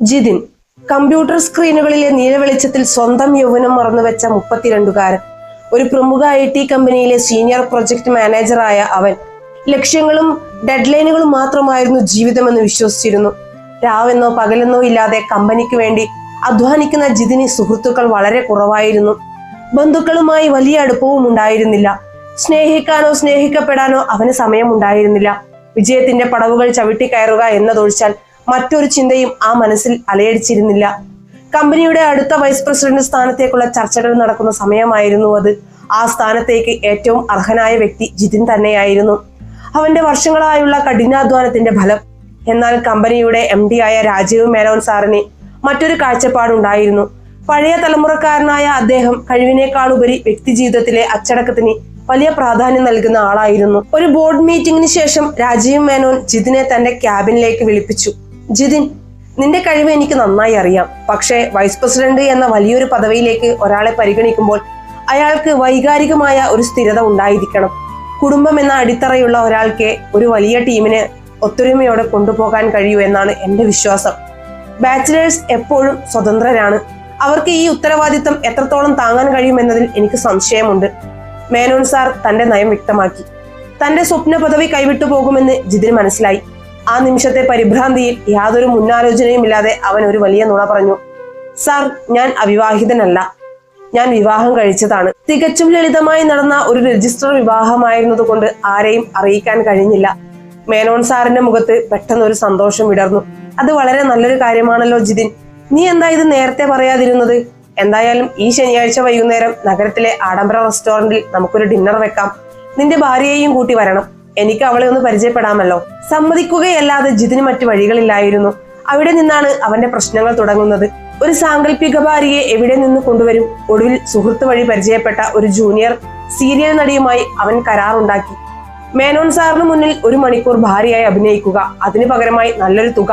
Jithin computer സ്ക്രീനുകളിലെ നീലവെളിച്ചത്തിൽ സ്വന്തം യൗവനം മറന്നുവെച്ച 32കാരൻ. ഒരു പ്രമുഖ IT കമ്പനിയിലെ സീനിയർ പ്രൊജക്ട് മാനേജറായ അവൻ ലക്ഷ്യങ്ങളും ഡെഡ്ലൈനുകളും മാത്രമായിരുന്നു ജീവിതമെന്ന് വിശ്വസിച്ചിരുന്നു. രാവെന്നോ പകലെന്നോ ഇല്ലാതെ കമ്പനിക്ക് വേണ്ടി അധ്വാനിക്കുന്ന ജിതിന് സുഹൃത്തുക്കൾ വളരെ കുറവായിരുന്നു. ബന്ധുക്കളുമായി വലിയ അടുപ്പവും ഉണ്ടായിരുന്നില്ല. സ്നേഹിക്കാനോ സ്നേഹിക്കപ്പെടാനോ അവന് സമയമുണ്ടായിരുന്നില്ല. വിജയത്തിന്റെ പടവുകൾ ചവിട്ടിക്കയറുക എന്നതൊഴിച്ചാൽ മറ്റൊരു ചിന്തയും ആ മനസ്സിൽ അലയടിച്ചിരുന്നില്ല. കമ്പനിയുടെ അടുത്ത വൈസ് പ്രസിഡന്റ് സ്ഥാനത്തേക്കുള്ള ചർച്ചകൾ നടക്കുന്ന സമയമായിരുന്നു അത്. ആ സ്ഥാനത്തേക്ക് ഏറ്റവും അർഹനായ വ്യക്തി ജിതിൻ തന്നെയായിരുന്നു. അവന്റെ വർഷങ്ങളായുള്ള കഠിനാധ്വാനത്തിന്റെ ഫലം. എന്നാൽ കമ്പനിയുടെ MD ആയ രാജീവ് മേനോൻ സാറിന് മറ്റൊരു കാഴ്ചപ്പാടുണ്ടായിരുന്നു. പഴയ തലമുറക്കാരനായ അദ്ദേഹം കഴിവിനേക്കാളുപരി വ്യക്തി ജീവിതത്തിലെ അച്ചടക്കത്തിന് വലിയ പ്രാധാന്യം നൽകുന്ന ആളായിരുന്നു. ഒരു ബോർഡ് മീറ്റിംഗിന് ശേഷം രാജീവ് മേനോൻ ജിതിനെ തന്റെ ക്യാബിനിലേക്ക് വിളിപ്പിച്ചു. ജിതിൻ, നിന്റെ കഴിവ് എനിക്ക് നന്നായി അറിയാം. പക്ഷേ വൈസ് പ്രസിഡന്റ് എന്ന വലിയൊരു പദവിയിലേക്ക് ഒരാളെ പരിഗണിക്കുമ്പോൾ അയാൾക്ക് വൈകാരികമായ ഒരു സ്ഥിരത ഉണ്ടായിരിക്കണം. കുടുംബം എന്ന അടിത്തറയുള്ള ഒരാൾക്ക് ഒരു വലിയ ടീമിനെ ഒത്തൊരുമയോടെ കൊണ്ടുപോകാൻ കഴിയൂ എന്നാണ് എന്റെ വിശ്വാസം. ബാച്ചിലേഴ്സ് എപ്പോഴും സ്വതന്ത്രരാണ്. അവർക്ക് ഈ ഉത്തരവാദിത്തം എത്രത്തോളം താങ്ങാൻ കഴിയുമെന്നതിൽ എനിക്ക് സംശയമുണ്ട്. മേനോൻ സാർ തന്റെ നയം വ്യക്തമാക്കി. തന്റെ സ്വപ്ന പദവി കൈവിട്ടു പോകുമെന്ന് ജിതിന് മനസ്സിലായി. ആ നിമിഷത്തെ പരിഭ്രാന്തിയിൽ യാതൊരു മുന്നാലോചനയും ഇല്ലാതെ അവൻ ഒരു വലിയ നുണ പറഞ്ഞു. സാർ, ഞാൻ അവിവാഹിതനല്ല. ഞാൻ വിവാഹം കഴിച്ചതാണ്. തികച്ചും ലളിതമായി നടന്ന ഒരു രജിസ്റ്റർ വിവാഹമായിരുന്നത് കൊണ്ട് ആരെയും അറിയിക്കാൻ കഴിഞ്ഞില്ല. മേനോൻ സാറിന്റെ മുഖത്ത് പെട്ടെന്ന് ഒരു സന്തോഷം വിടർന്നു. അത് വളരെ നല്ലൊരു കാര്യമാണല്ലോ ജിതിൻ. നീ എന്താ ഇത് നേരത്തെ പറയാതിരുന്നത്? എന്തായാലും ഈ ശനിയാഴ്ച വൈകുന്നേരം നഗരത്തിലെ ആഡംബര റെസ്റ്റോറന്റിൽ നമുക്കൊരു ഡിന്നർ വെക്കാം. നിന്റെ ഭാര്യയെയും കൂട്ടി വരണം. എനിക്ക് അവളെ ഒന്ന് പരിചയപ്പെടാമല്ലോ. സമ്മതിക്കുകയല്ലാതെ ജിതിന് മറ്റു വഴികളില്ലായിരുന്നു. അവിടെ നിന്നാണ് അവന്റെ പ്രശ്നങ്ങൾ തുടങ്ങുന്നത്. ഒരു സാങ്കല്പിക ഭാര്യയെ എവിടെ നിന്ന് കൊണ്ടുവരും? ഒടുവിൽ സുഹൃത്ത് വഴി പരിചയപ്പെട്ട ഒരു ജൂനിയർ സീരിയൽ നടിയുമായി അവൻ കരാറുണ്ടാക്കി. മേനോൻ സാറിന് മുന്നിൽ 1 മണിക്കൂർ ഭാര്യയായി അഭിനയിക്കുക, അതിനു പകരമായി നല്ലൊരു തുക.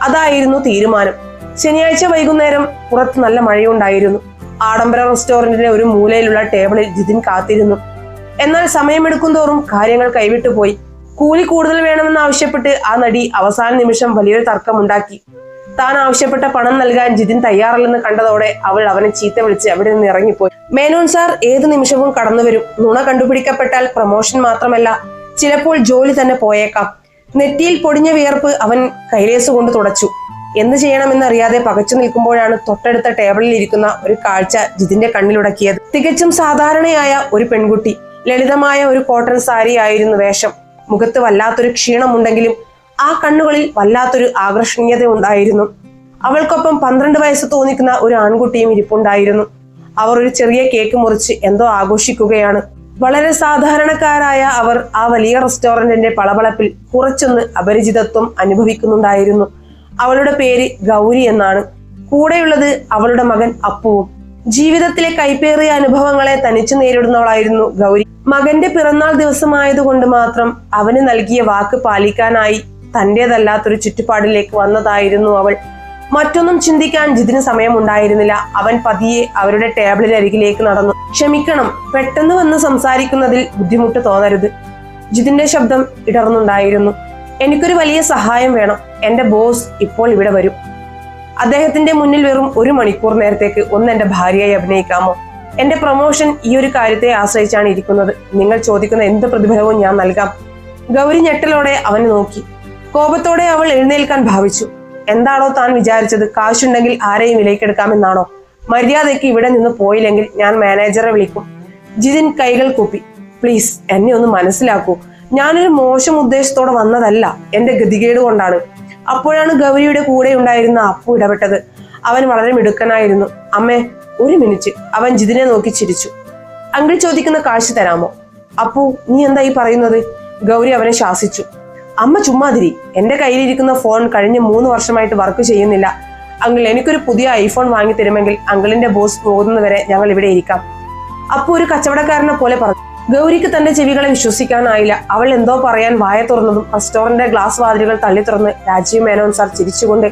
അതായിരുന്നു തീരുമാനം. ശനിയാഴ്ച വൈകുന്നേരം പുറത്ത് നല്ല മഴയുണ്ടായിരുന്നു. ആഡംബര റെസ്റ്റോറന്റിന്റെ ഒരു മൂലയിലുള്ള ടേബിളിൽ ജിതിൻ കാത്തിരുന്നു. എന്നാൽ സമയമെടുക്കും തോറും കാര്യങ്ങൾ കൈവിട്ടുപോയി. കൂലി കൂടുതൽ വേണമെന്ന് ആവശ്യപ്പെട്ട് ആ നടി അവസാന നിമിഷം വലിയൊരു തർക്കമുണ്ടാക്കി. താൻ ആവശ്യപ്പെട്ട പണം നൽകാൻ ജിതിൻ തയ്യാറല്ലെന്ന് കണ്ടതോടെ അവൾ അവനെ ചീത്ത വിളിച്ച് അവിടെ നിന്ന് ഇറങ്ങിപ്പോയി. മേനോൻ സാർ ഏതു നിമിഷവും കടന്നു വരും. നുണ കണ്ടുപിടിക്കപ്പെട്ടാൽ പ്രമോഷൻ മാത്രമല്ല, ചിലപ്പോൾ ജോലി തന്നെ പോയേക്കാം. നെറ്റിയിൽ പൊടിഞ്ഞ വിയർപ്പ് അവൻ കൈലേസ് കൊണ്ട് തുടച്ചു. എന്ത് ചെയ്യണമെന്നറിയാതെ പകച്ചു നിൽക്കുമ്പോഴാണ് തൊട്ടടുത്ത ടേബിളിൽ ഇരിക്കുന്ന ഒരു കാഴ്ച ജിതിന്റെ കണ്ണിലുടക്കിയത്. തികച്ചും സാധാരണയായ ഒരു പെൺകുട്ടി. ലളിതമായ ഒരു കോട്ടൺ സാരി ആയിരുന്നു വേഷം. മുഖത്ത് വല്ലാത്തൊരു ക്ഷീണമുണ്ടെങ്കിലും ആ കണ്ണുകളിൽ വല്ലാത്തൊരു ആകർഷണീയത ഉണ്ടായിരുന്നു. അവൾക്കൊപ്പം 12 വയസ്സ് തോന്നിക്കുന്ന ഒരു ആൺകുട്ടിയും ഇരിപ്പുണ്ടായിരുന്നു. അവർ ഒരു ചെറിയ കേക്ക് മുറിച്ച് എന്തോ ആഘോഷിക്കുകയാണ്. വളരെ സാധാരണക്കാരായ അവർ ആ വലിയ റെസ്റ്റോറന്റിന്റെ പളപളപ്പിൽ കുറച്ചൊന്ന് അപരിചിതത്വം അനുഭവിക്കുന്നുണ്ടായിരുന്നു. അവളുടെ പേര് ഗൗരി എന്നാണ്. കൂടെയുള്ളത് അവളുടെ മകൻ അപ്പുവും. ജീവിതത്തിലെ കൈപ്പേറിയ അനുഭവങ്ങളെ തനിച്ചു നേരിടുന്നവളായിരുന്നു ഗൗരി. മകന്റെ പിറന്നാൾ ദിവസമായതുകൊണ്ട് മാത്രം അവന് നൽകിയ വാക്ക് പാലിക്കാനായി തന്റേതല്ലാത്തൊരു ചുറ്റുപാടിലേക്ക് വന്നതായിരുന്നു അവൾ. മറ്റൊന്നും ചിന്തിക്കാൻ ജിതിന് സമയമുണ്ടായിരുന്നില്ല. അവൻ പതിയെ അവരുടെ ടേബിളിനരികിലേക്ക് നടന്നു. ക്ഷമിക്കണം, പെട്ടെന്ന് വന്ന് സംസാരിക്കുന്നതിൽ ബുദ്ധിമുട്ട് തോന്നരുത്. ജിതിന്റെ ശബ്ദം ഇടർന്നുണ്ടായിരുന്നു. എനിക്കൊരു വലിയ സഹായം വേണം. എന്റെ ബോസ് ഇപ്പോൾ ഇവിടെ വരും. അദ്ദേഹത്തിന്റെ മുന്നിൽ വെറും 1 മണിക്കൂർ നേരത്തേക്ക് ഒന്ന് എന്റെ ഭാര്യയായി അഭിനയിക്കാമോ? എന്റെ പ്രൊമോഷൻ ഈ ഒരു കാര്യത്തെ ആശ്രയിച്ചാണ് ഇരിക്കുന്നത്. നിങ്ങൾ ചോദിക്കുന്ന എന്ത് പ്രതിഫലവും ഞാൻ നൽകാം. ഗൗരി ഞെട്ടലോടെ അവനെ നോക്കി. കോപത്തോടെ അവൾ എഴുന്നേൽക്കാൻ ഭാവിച്ചു. എന്താണോ താൻ വിചാരിച്ചത്? കാശുണ്ടെങ്കിൽ ആരെയും വിലക്കെടുക്കാമെന്നാണോ? മര്യാദയ്ക്ക് ഇവിടെ നിന്ന് പോയില്ലെങ്കിൽ ഞാൻ മാനേജറെ വിളിക്കും. ജിതിൻ കൈകൾ കൂപ്പി. പ്ലീസ്, എന്നെ ഒന്ന് മനസ്സിലാക്കൂ. ഞാനൊരു മോശം ഉദ്ദേശത്തോടെ വന്നതല്ല. എന്റെ ഗതികേട് കൊണ്ടാണ്. അപ്പോഴാണ് ഗൗരിയുടെ കൂടെ ഉണ്ടായിരുന്ന അപ്പു ഇടപെട്ടത്. അവൻ വളരെ മിടുക്കനായിരുന്നു. അമ്മേ, 1 മിനിറ്റ്. അവൻ ജിതിനെ നോക്കി ചിരിച്ചു. അങ്കിൾ ചോദിക്കുന്ന കാശ് തരാമോ? അപ്പു, നീ എന്താ ഈ പറയുന്നത്? ഗൗരി അവനെ ശാസിച്ചു. അമ്മ ചുമ്മാതിരി. എന്റെ കയ്യിലിരിക്കുന്ന ഫോൺ കഴിഞ്ഞ 3 വർഷമായിട്ട് വർക്ക് ചെയ്യുന്നില്ല. അങ്കിൾ, എനിക്കൊരു പുതിയ ഐഫോൺ വാങ്ങി തരുമെങ്കിൽ അങ്കിളിന്റെ ബോസ് പോകുന്നതുവരെ ഞങ്ങൾ ഇവിടെ ഇരിക്കാം. അപ്പു ഒരു കച്ചവടക്കാരനെ പോലെ പറഞ്ഞു. ഗൗരിക്ക് തന്റെ ചെവികളെ വിശ്വസിക്കാനായില്ല. അവൾ എന്തോ പറയാൻ വായ തുറന്നതും റെസ്റ്റോറന്റിന്റെ ഗ്ലാസ് വാതിലുകൾ തള്ളി തുറന്ന് രാജീവ് മേനോൻ സാർ ചിരിച്ചുകൊണ്ട്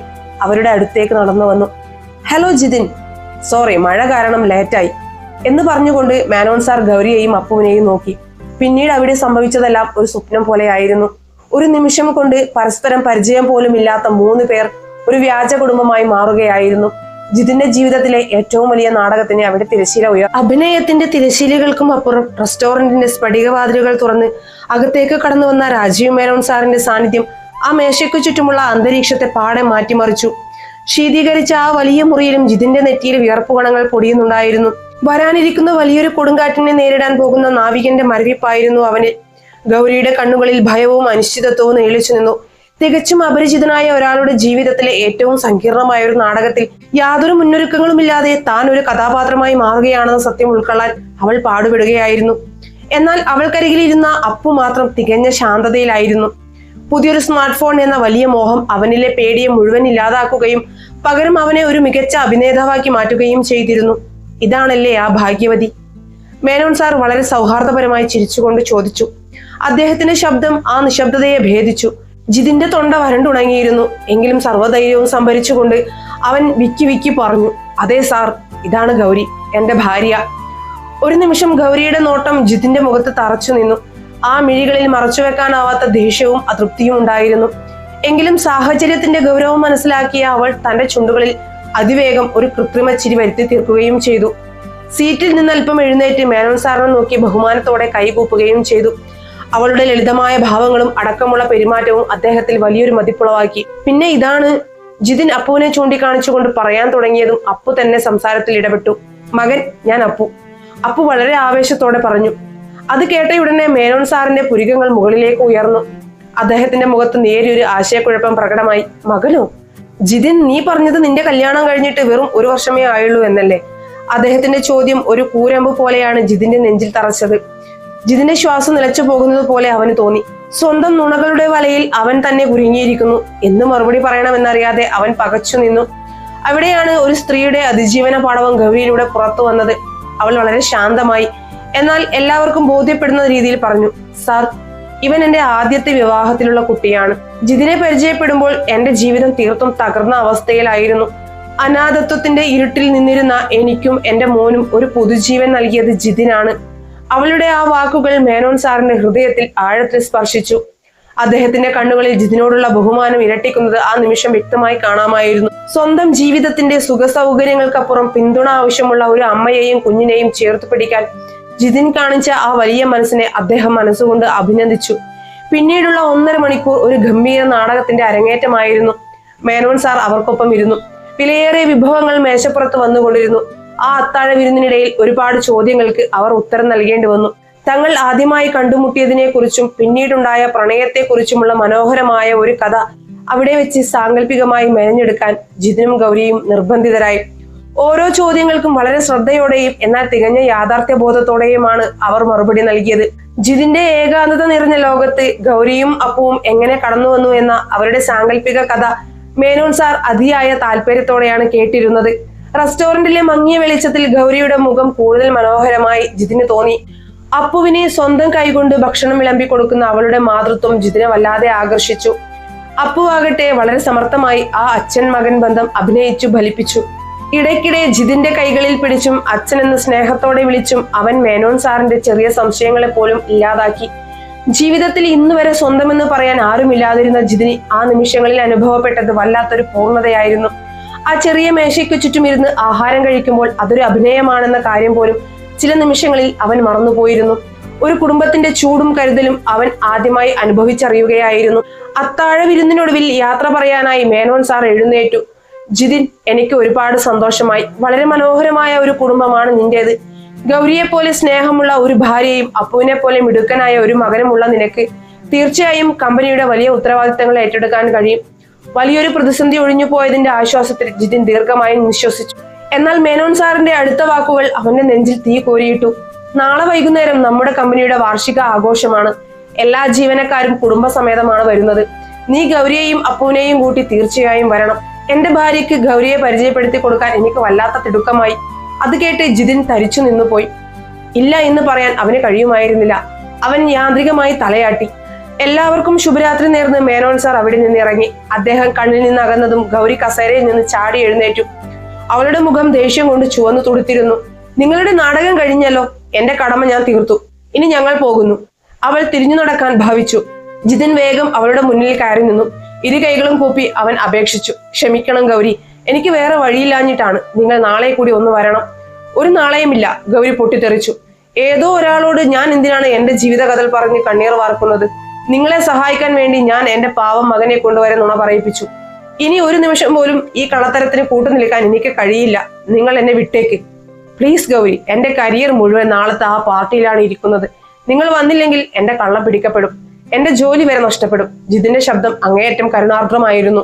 അവരുടെ അടുത്തേക്ക് നടന്നു വന്നു. ഹലോ ജിതിൻ, സോറി, മഴ കാരണം ലേറ്റായി എന്ന് പറഞ്ഞുകൊണ്ട് മേനോൻ സാർ ഗൗരിയെയും അപ്പുവിനെയും നോക്കി. പിന്നീട് അവിടെ സംഭവിച്ചതെല്ലാം ഒരു സ്വപ്നം പോലെയായിരുന്നു. ഒരു നിമിഷം കൊണ്ട് പരസ്പരം പരിചയം പോലും ഇല്ലാത്ത 3 പേർ ഒരു വ്യാജ കുടുംബമായി മാറുകയായിരുന്നു. ജിതിന്റെ ജീവിതത്തിലെ ഏറ്റവും വലിയ നാടകത്തിന് അവിടെ തിരശ്ശീല അഭിനയത്തിന്റെ തിരശ്ശീലകൾക്കും അപ്പുറം റെസ്റ്റോറന്റിന്റെ സ്ഫടികവാതിലുകൾ തുറന്ന് അകത്തേക്ക് കടന്നു വന്ന രാജീവ് മേനോൻ സാറിന്റെ സാന്നിധ്യം ആ മേശയ്ക്കു ചുറ്റുമുള്ള അന്തരീക്ഷത്തെ പാടെ മാറ്റിമറിച്ചു. ശീതീകരിച്ച ആ വലിയ മുറിയിലും ജിതിന്റെ നെറ്റിയിൽ വിയർപ്പുകണങ്ങൾ പൊടിയുന്നുണ്ടായിരുന്നു. വരാനിരിക്കുന്ന വലിയൊരു കൊടുങ്കാറ്റിനെ നേരിടാൻ പോകുന്ന നാവികന്റെ മരവിപ്പായിരുന്നു അവന്. ഗൗരിയുടെ കണ്ണുകളിൽ ഭയവും അനിശ്ചിതത്വവും നേളിച്ചു നിന്നു. തികച്ചും അപരിചിതനായ ഒരാളുടെ ജീവിതത്തിലെ ഏറ്റവും സങ്കീർണമായ ഒരു നാടകത്തിൽ യാതൊരു മുന്നൊരുക്കങ്ങളുമില്ലാതെ താൻ ഒരു കഥാപാത്രമായി മാറുകയാണെന്ന സത്യം ഉൾക്കൊള്ളാൻ അവൾ പാടുപെടുകയായിരുന്നു. എന്നാൽ അവൾക്കരികിലിരുന്ന അപ്പു മാത്രം തികഞ്ഞ ശാന്തതയിലായിരുന്നു. പുതിയൊരു സ്മാർട്ട് ഫോൺ എന്ന വലിയ മോഹം അവനിലെ പേടിയെ മുഴുവൻ ഇല്ലാതാക്കുകയും പകരം അവനെ ഒരു മികച്ച അഭിനേതാവാക്കി മാറ്റുകയും ചെയ്തിരുന്നു. ഇതാണല്ലേ ആ ഭാഗ്യവതി? മേനോൻ സാർ വളരെ സൗഹാർദ്ദപരമായി ചിരിച്ചുകൊണ്ട് ചോദിച്ചു. അദ്ദേഹത്തിന്റെ ശബ്ദം ആ നിശബ്ദതയെ ഭേദിച്ചു. ജിതിന്റെ തൊണ്ട വരണ്ടുണങ്ങിയിരുന്നു. എങ്കിലും സർവ്വധൈര്യവും സംഭരിച്ചുകൊണ്ട് അവൻ വിക്കി വിക്കി പറഞ്ഞു, അതെ സാർ, ഇതാണ് ഗൗരി, എന്റെ ഭാര്യ. ഒരു നിമിഷം ഗൗരിയുടെ നോട്ടം ജിതിന്റെ മുഖത്ത് തറച്ചു നിന്നു. ആ മിഴികളിൽ മറച്ചുവെക്കാനാവാത്ത ദേഷ്യവും അതൃപ്തിയും ഉണ്ടായിരുന്നു. എങ്കിലും സാഹചര്യത്തിന്റെ ഗൗരവം മനസ്സിലാക്കിയ അവൾ തന്റെ ചുണ്ടുകളിൽ അതിവേഗം ഒരു കൃത്രിമ ചിരി വരുത്തി തീർക്കുകയും ചെയ്തു. സീറ്റിൽ നിന്ന് അല്പം എഴുന്നേറ്റ് മേനോൻ സാറിനെ നോക്കി ബഹുമാനത്തോടെ കൈകൂപ്പുകയും ചെയ്തു. അവളുടെ ലളിതമായ ഭാവങ്ങളും അടക്കമുള്ള പെരുമാറ്റവും അദ്ദേഹത്തിൽ വലിയൊരു മതിപ്പുളവാക്കി. പിന്നെ ഇതാണ്, ജിതിൻ അപ്പുവിനെ ചൂണ്ടിക്കാണിച്ചുകൊണ്ട് പറയാൻ തുടങ്ങിയതും അപ്പു തന്നെ സംസാരത്തിൽ ഇടപെട്ടു. മകൻ, ഞാൻ അപ്പു. അപ്പു വളരെ ആവേശത്തോടെ പറഞ്ഞു. അത് കേട്ടയുടനെ മേനോൻ സാറിന്റെ പുരികങ്ങൾ മുകളിലേക്ക് ഉയർന്നു. അദ്ദേഹത്തിന്റെ മുഖത്ത് നേരിയൊരു ആശയക്കുഴപ്പം പ്രകടമായി. മകനോ? ജിതിൻ, നീ പറഞ്ഞത് നിന്റെ കല്യാണം കഴിഞ്ഞിട്ട് വെറും 1 വർഷമേ ആയുള്ളൂ എന്നല്ലേ? അദ്ദേഹത്തിന്റെ ചോദ്യം ഒരു കൂരമ്പ് പോലെയാണ് ജിതിന്റെ നെഞ്ചിൽ തറച്ചത്. ജിതിന്റെ ശ്വാസം നിലച്ചു പോകുന്നത് പോലെ അവന് തോന്നി. സ്വന്തം നുണകളുടെ വലയിൽ അവൻ തന്നെ കുരുങ്ങിയിരിക്കുന്നു എന്ന് മറുപടി പറയണമെന്നറിയാതെ അവൻ പകച്ചു നിന്നു. അവിടെയാണ് ഒരു സ്ത്രീയുടെ അതിജീവന പാടവം ഗൗരിയിലൂടെ പുറത്തു വന്നത്. അവൾ വളരെ ശാന്തമായി, എന്നാൽ എല്ലാവർക്കും ബോധ്യപ്പെടുന്ന രീതിയിൽ പറഞ്ഞു, സാർ, ഇവൻ എന്റെ ആദ്യത്തെ വിവാഹത്തിലുള്ള കുട്ടിയാണ്. ജിതിനെ പരിചയപ്പെടുമ്പോൾ എന്റെ ജീവിതം തീർത്തും തകർന്ന അവസ്ഥയിലായിരുന്നു. അനാഥത്വത്തിന്റെ ഇരുട്ടിൽ നിന്നിരുന്ന എനിക്കും എന്റെ മോനും ഒരു പുതുജീവൻ നൽകിയത് ജിതിനാണ്. അവളുടെ ആ വാക്കുകൾ മേനോൻ സാറിന്റെ ഹൃദയത്തിൽ ആഴത്തിൽ സ്പർശിച്ചു. അദ്ദേഹത്തിന്റെ കണ്ണുകളിൽ ജിതിനോടുള്ള ബഹുമാനം ഇരട്ടിക്കുന്നത് ആ നിമിഷം വ്യക്തമായി കാണാമായിരുന്നു. സ്വന്തം ജീവിതത്തിന്റെ സുഖ സൗകര്യങ്ങൾക്കപ്പുറം പിന്തുണ ആവശ്യമുള്ള ഒരു അമ്മയെയും കുഞ്ഞിനെയും ചേർത്ത് പിടിക്കാൻ ജിതിൻ കാണിച്ച ആ വലിയ മനസ്സിനെ അദ്ദേഹം മനസ്സുകൊണ്ട് അഭിനന്ദിച്ചു. പിന്നീടുള്ള 1.5 മണിക്കൂർ ഒരു ഗംഭീര നാടകത്തിന്റെ അരങ്ങേറ്റമായിരുന്നു. മേനോൻ സാർ അവർക്കൊപ്പം ഇരുന്നു. വിലയേറിയ വിഭവങ്ങൾ മേശപ്പുറത്ത് വന്നുകൊണ്ടിരുന്നു. ആ അത്താഴ വിരുന്നിനിടയിൽ ഒരുപാട് ചോദ്യങ്ങൾക്ക് അവർ ഉത്തരം നൽകേണ്ടി വന്നു. തങ്ങൾ ആദ്യമായി കണ്ടുമുട്ടിയതിനെ കുറിച്ചും പിന്നീടുണ്ടായ പ്രണയത്തെക്കുറിച്ചുമുള്ള മനോഹരമായ ഒരു കഥ അവിടെ വെച്ച് സാങ്കല്പികമായി മെനഞ്ഞെടുക്കാൻ ജിതിനും ഗൗരിയും നിർബന്ധിതരായി. ഓരോ ചോദ്യങ്ങൾക്കും വളരെ ശ്രദ്ധയോടെയും എന്നാൽ തികഞ്ഞ യാഥാർത്ഥ്യബോധത്തോടെയുമാണ് അവർ മറുപടി നൽകിയത്. ജിതിന്റെ ഏകാന്തത നിറഞ്ഞ ലോകത്ത് ഗൗരിയും അപ്പുവും എങ്ങനെ കടന്നുവന്നു എന്ന അവരുടെ സാങ്കല്പിക കഥ മേനോൻ സാർ അതിയായ താല്പര്യത്തോടെയാണ് കേട്ടിരുന്നത്. റെസ്റ്റോറന്റിലെ മങ്ങിയ വെളിച്ചത്തിൽ ഗൗരിയുടെ മുഖം കൂടുതൽ മനോഹരമായി ജിതിന് തോന്നി. അപ്പുവിനെ സ്വന്തം കൈകൊണ്ട് ഭക്ഷണം വിളമ്പി കൊടുക്കുന്ന അവളുടെ മാതൃത്വം ജിതിനെ വല്ലാതെ ആകർഷിച്ചു. അപ്പു ആകട്ടെ വളരെ സമർത്ഥമായി ആ അച്ഛൻ മകൻ ബന്ധം അഭിനയിച്ചു ഫലിപ്പിച്ചു. ഇടയ്ക്കിടെ ജിതിന്റെ കൈകളിൽ പിടിച്ചും അച്ഛൻ എന്ന് സ്നേഹത്തോടെ വിളിച്ചും അവൻ മേനോൻ സാറിന്റെ ചെറിയ സംശയങ്ങളെ പോലും ഇല്ലാതാക്കി. ജീവിതത്തിൽ ഇന്നുവരെ സ്വന്തമെന്ന് പറയാൻ ആരുമില്ലാതിരുന്ന ജിതിന് ആ നിമിഷങ്ങളിൽ അനുഭവപ്പെട്ടത് വല്ലാത്തൊരു പൂർണ്ണതയായിരുന്നു. ആ ചെറിയ മേശയ്ക്ക് ചുറ്റുമിരുന്ന് ആഹാരം കഴിക്കുമ്പോൾ അതൊരു അഭിനയമാണെന്ന കാര്യം പോലും ചില നിമിഷങ്ങളിൽ അവൻ മറന്നുപോയിരുന്നു. ഒരു കുടുംബത്തിന്റെ ചൂടും കരുതലും അവൻ ആദ്യമായി അനുഭവിച്ചറിയുകയായിരുന്നു. അത്താഴ വിരുന്നിനൊടുവിൽ യാത്ര പറയാനായി മേനോൻ സാർ എഴുന്നേറ്റു. ജിതിൻ, എനിക്ക് ഒരുപാട് സന്തോഷമായി. വളരെ മനോഹരമായ ഒരു കുടുംബമാണ് നിന്റേത്. ഗൗരിയെ പോലെ സ്നേഹമുള്ള ഒരു ഭാര്യയും അപ്പുവിനെ പോലെ മിടുക്കനായ ഒരു മകനുമുള്ള നിനക്ക് തീർച്ചയായും കമ്പനിയുടെ വലിയ ഉത്തരവാദിത്തങ്ങൾ ഏറ്റെടുക്കാൻ കഴിയും. വലിയൊരു പ്രതിസന്ധി ഒഴിഞ്ഞു പോയതിന്റെ ആശ്വാസത്തിൽ ജിതിൻ ദീർഘമായി നിശ്വസിച്ചു. എന്നാൽ മേനോൻ സാറിന്റെ അടുത്ത വാക്കുകൾ അവന്റെ നെഞ്ചിൽ തീ കോരിയിട്ടു. നാളെ വൈകുന്നേരം നമ്മുടെ കമ്പനിയുടെ വാർഷിക ആഘോഷമാണ്. എല്ലാ ജീവനക്കാരും കുടുംബസമേതമാണ് വരുന്നത്. നീ ഗൗരിയെയും അപ്പുവിനെയും കൂട്ടി തീർച്ചയായും വരണം. എന്റെ ഭാര്യയ്ക്ക് ഗൗരിയെ പരിചയപ്പെടുത്തി കൊടുക്കാൻ എനിക്ക് വല്ലാത്ത തിടുക്കമായി. അത് കേട്ട് ജിതിൻ തരിച്ചു നിന്നുപോയി. ഇല്ല എന്ന് പറയാൻ അവന് കഴിയുമായിരുന്നില്ല. അവൻ യാന്ത്രികമായി തലയാട്ടി. എല്ലാവർക്കും ശുഭരാത്രി നേർന്ന് മേനോൻ സാർ അവിടെ നിന്ന് ഇറങ്ങി. അദ്ദേഹം കണ്ണിൽ നിന്ന് അകന്നതും ഗൗരി കസേരയിൽ നിന്ന് ചാടി എഴുന്നേറ്റു. അവളുടെ മുഖം ദേഷ്യം കൊണ്ട് ചുവന്നു തുടുത്തിരുന്നു. നിങ്ങളുടെ നാടകം കഴിഞ്ഞല്ലോ. എന്റെ കടമ ഞാൻ തീർത്തു. ഇനി ഞങ്ങൾ പോകുന്നു. അവൾ തിരിഞ്ഞു നടക്കാൻ ഭാവിച്ചു. ജിതിൻ വേഗം അവളുടെ മുന്നിൽ കയറി നിന്നു. ഇരു കൈകളും കൂപ്പി അവൻ അപേക്ഷിച്ചു. ക്ഷമിക്കണം ഗൗരി, എനിക്ക് വേറെ വഴിയില്ലാഞ്ഞിട്ടാണ്. നിങ്ങൾ നാളെ കൂടി ഒന്ന് വരണം. ഒരു നാളെയുമില്ല, ഗൗരി പൊട്ടിത്തെറിച്ചു. ഏതോ ഒരാളോട് ഞാൻ എന്തിനാണ് എന്റെ ജീവിത കഥ പറഞ്ഞ് കണ്ണീർ വാർക്കുന്നത്? നിങ്ങളെ സഹായിക്കാൻ വേണ്ടി ഞാൻ എന്റെ പാവം മകനെ കൊണ്ടുവരെ നുണ പറയിപ്പിച്ചു. ഇനി ഒരു നിമിഷം പോലും ഈ കള്ളത്തരത്തിന് കൂട്ടുനിൽക്കാൻ എനിക്ക് കഴിയില്ല. നിങ്ങൾ എന്നെ വിട്ടേക്ക് പ്ലീസ് ഗൗരി. എന്റെ കരിയർ മുഴുവൻ നാളത്തെ ആ പാർട്ടിയിലാണ് ഇരിക്കുന്നത്. നിങ്ങൾ വന്നില്ലെങ്കിൽ എന്റെ കള്ളം പിടിക്കപ്പെടും, എന്റെ ജോലി വരെ നഷ്ടപ്പെടും. ജിതിന്റെ ശബ്ദം അങ്ങേയറ്റം കരുണാർദ്രമായിരുന്നു.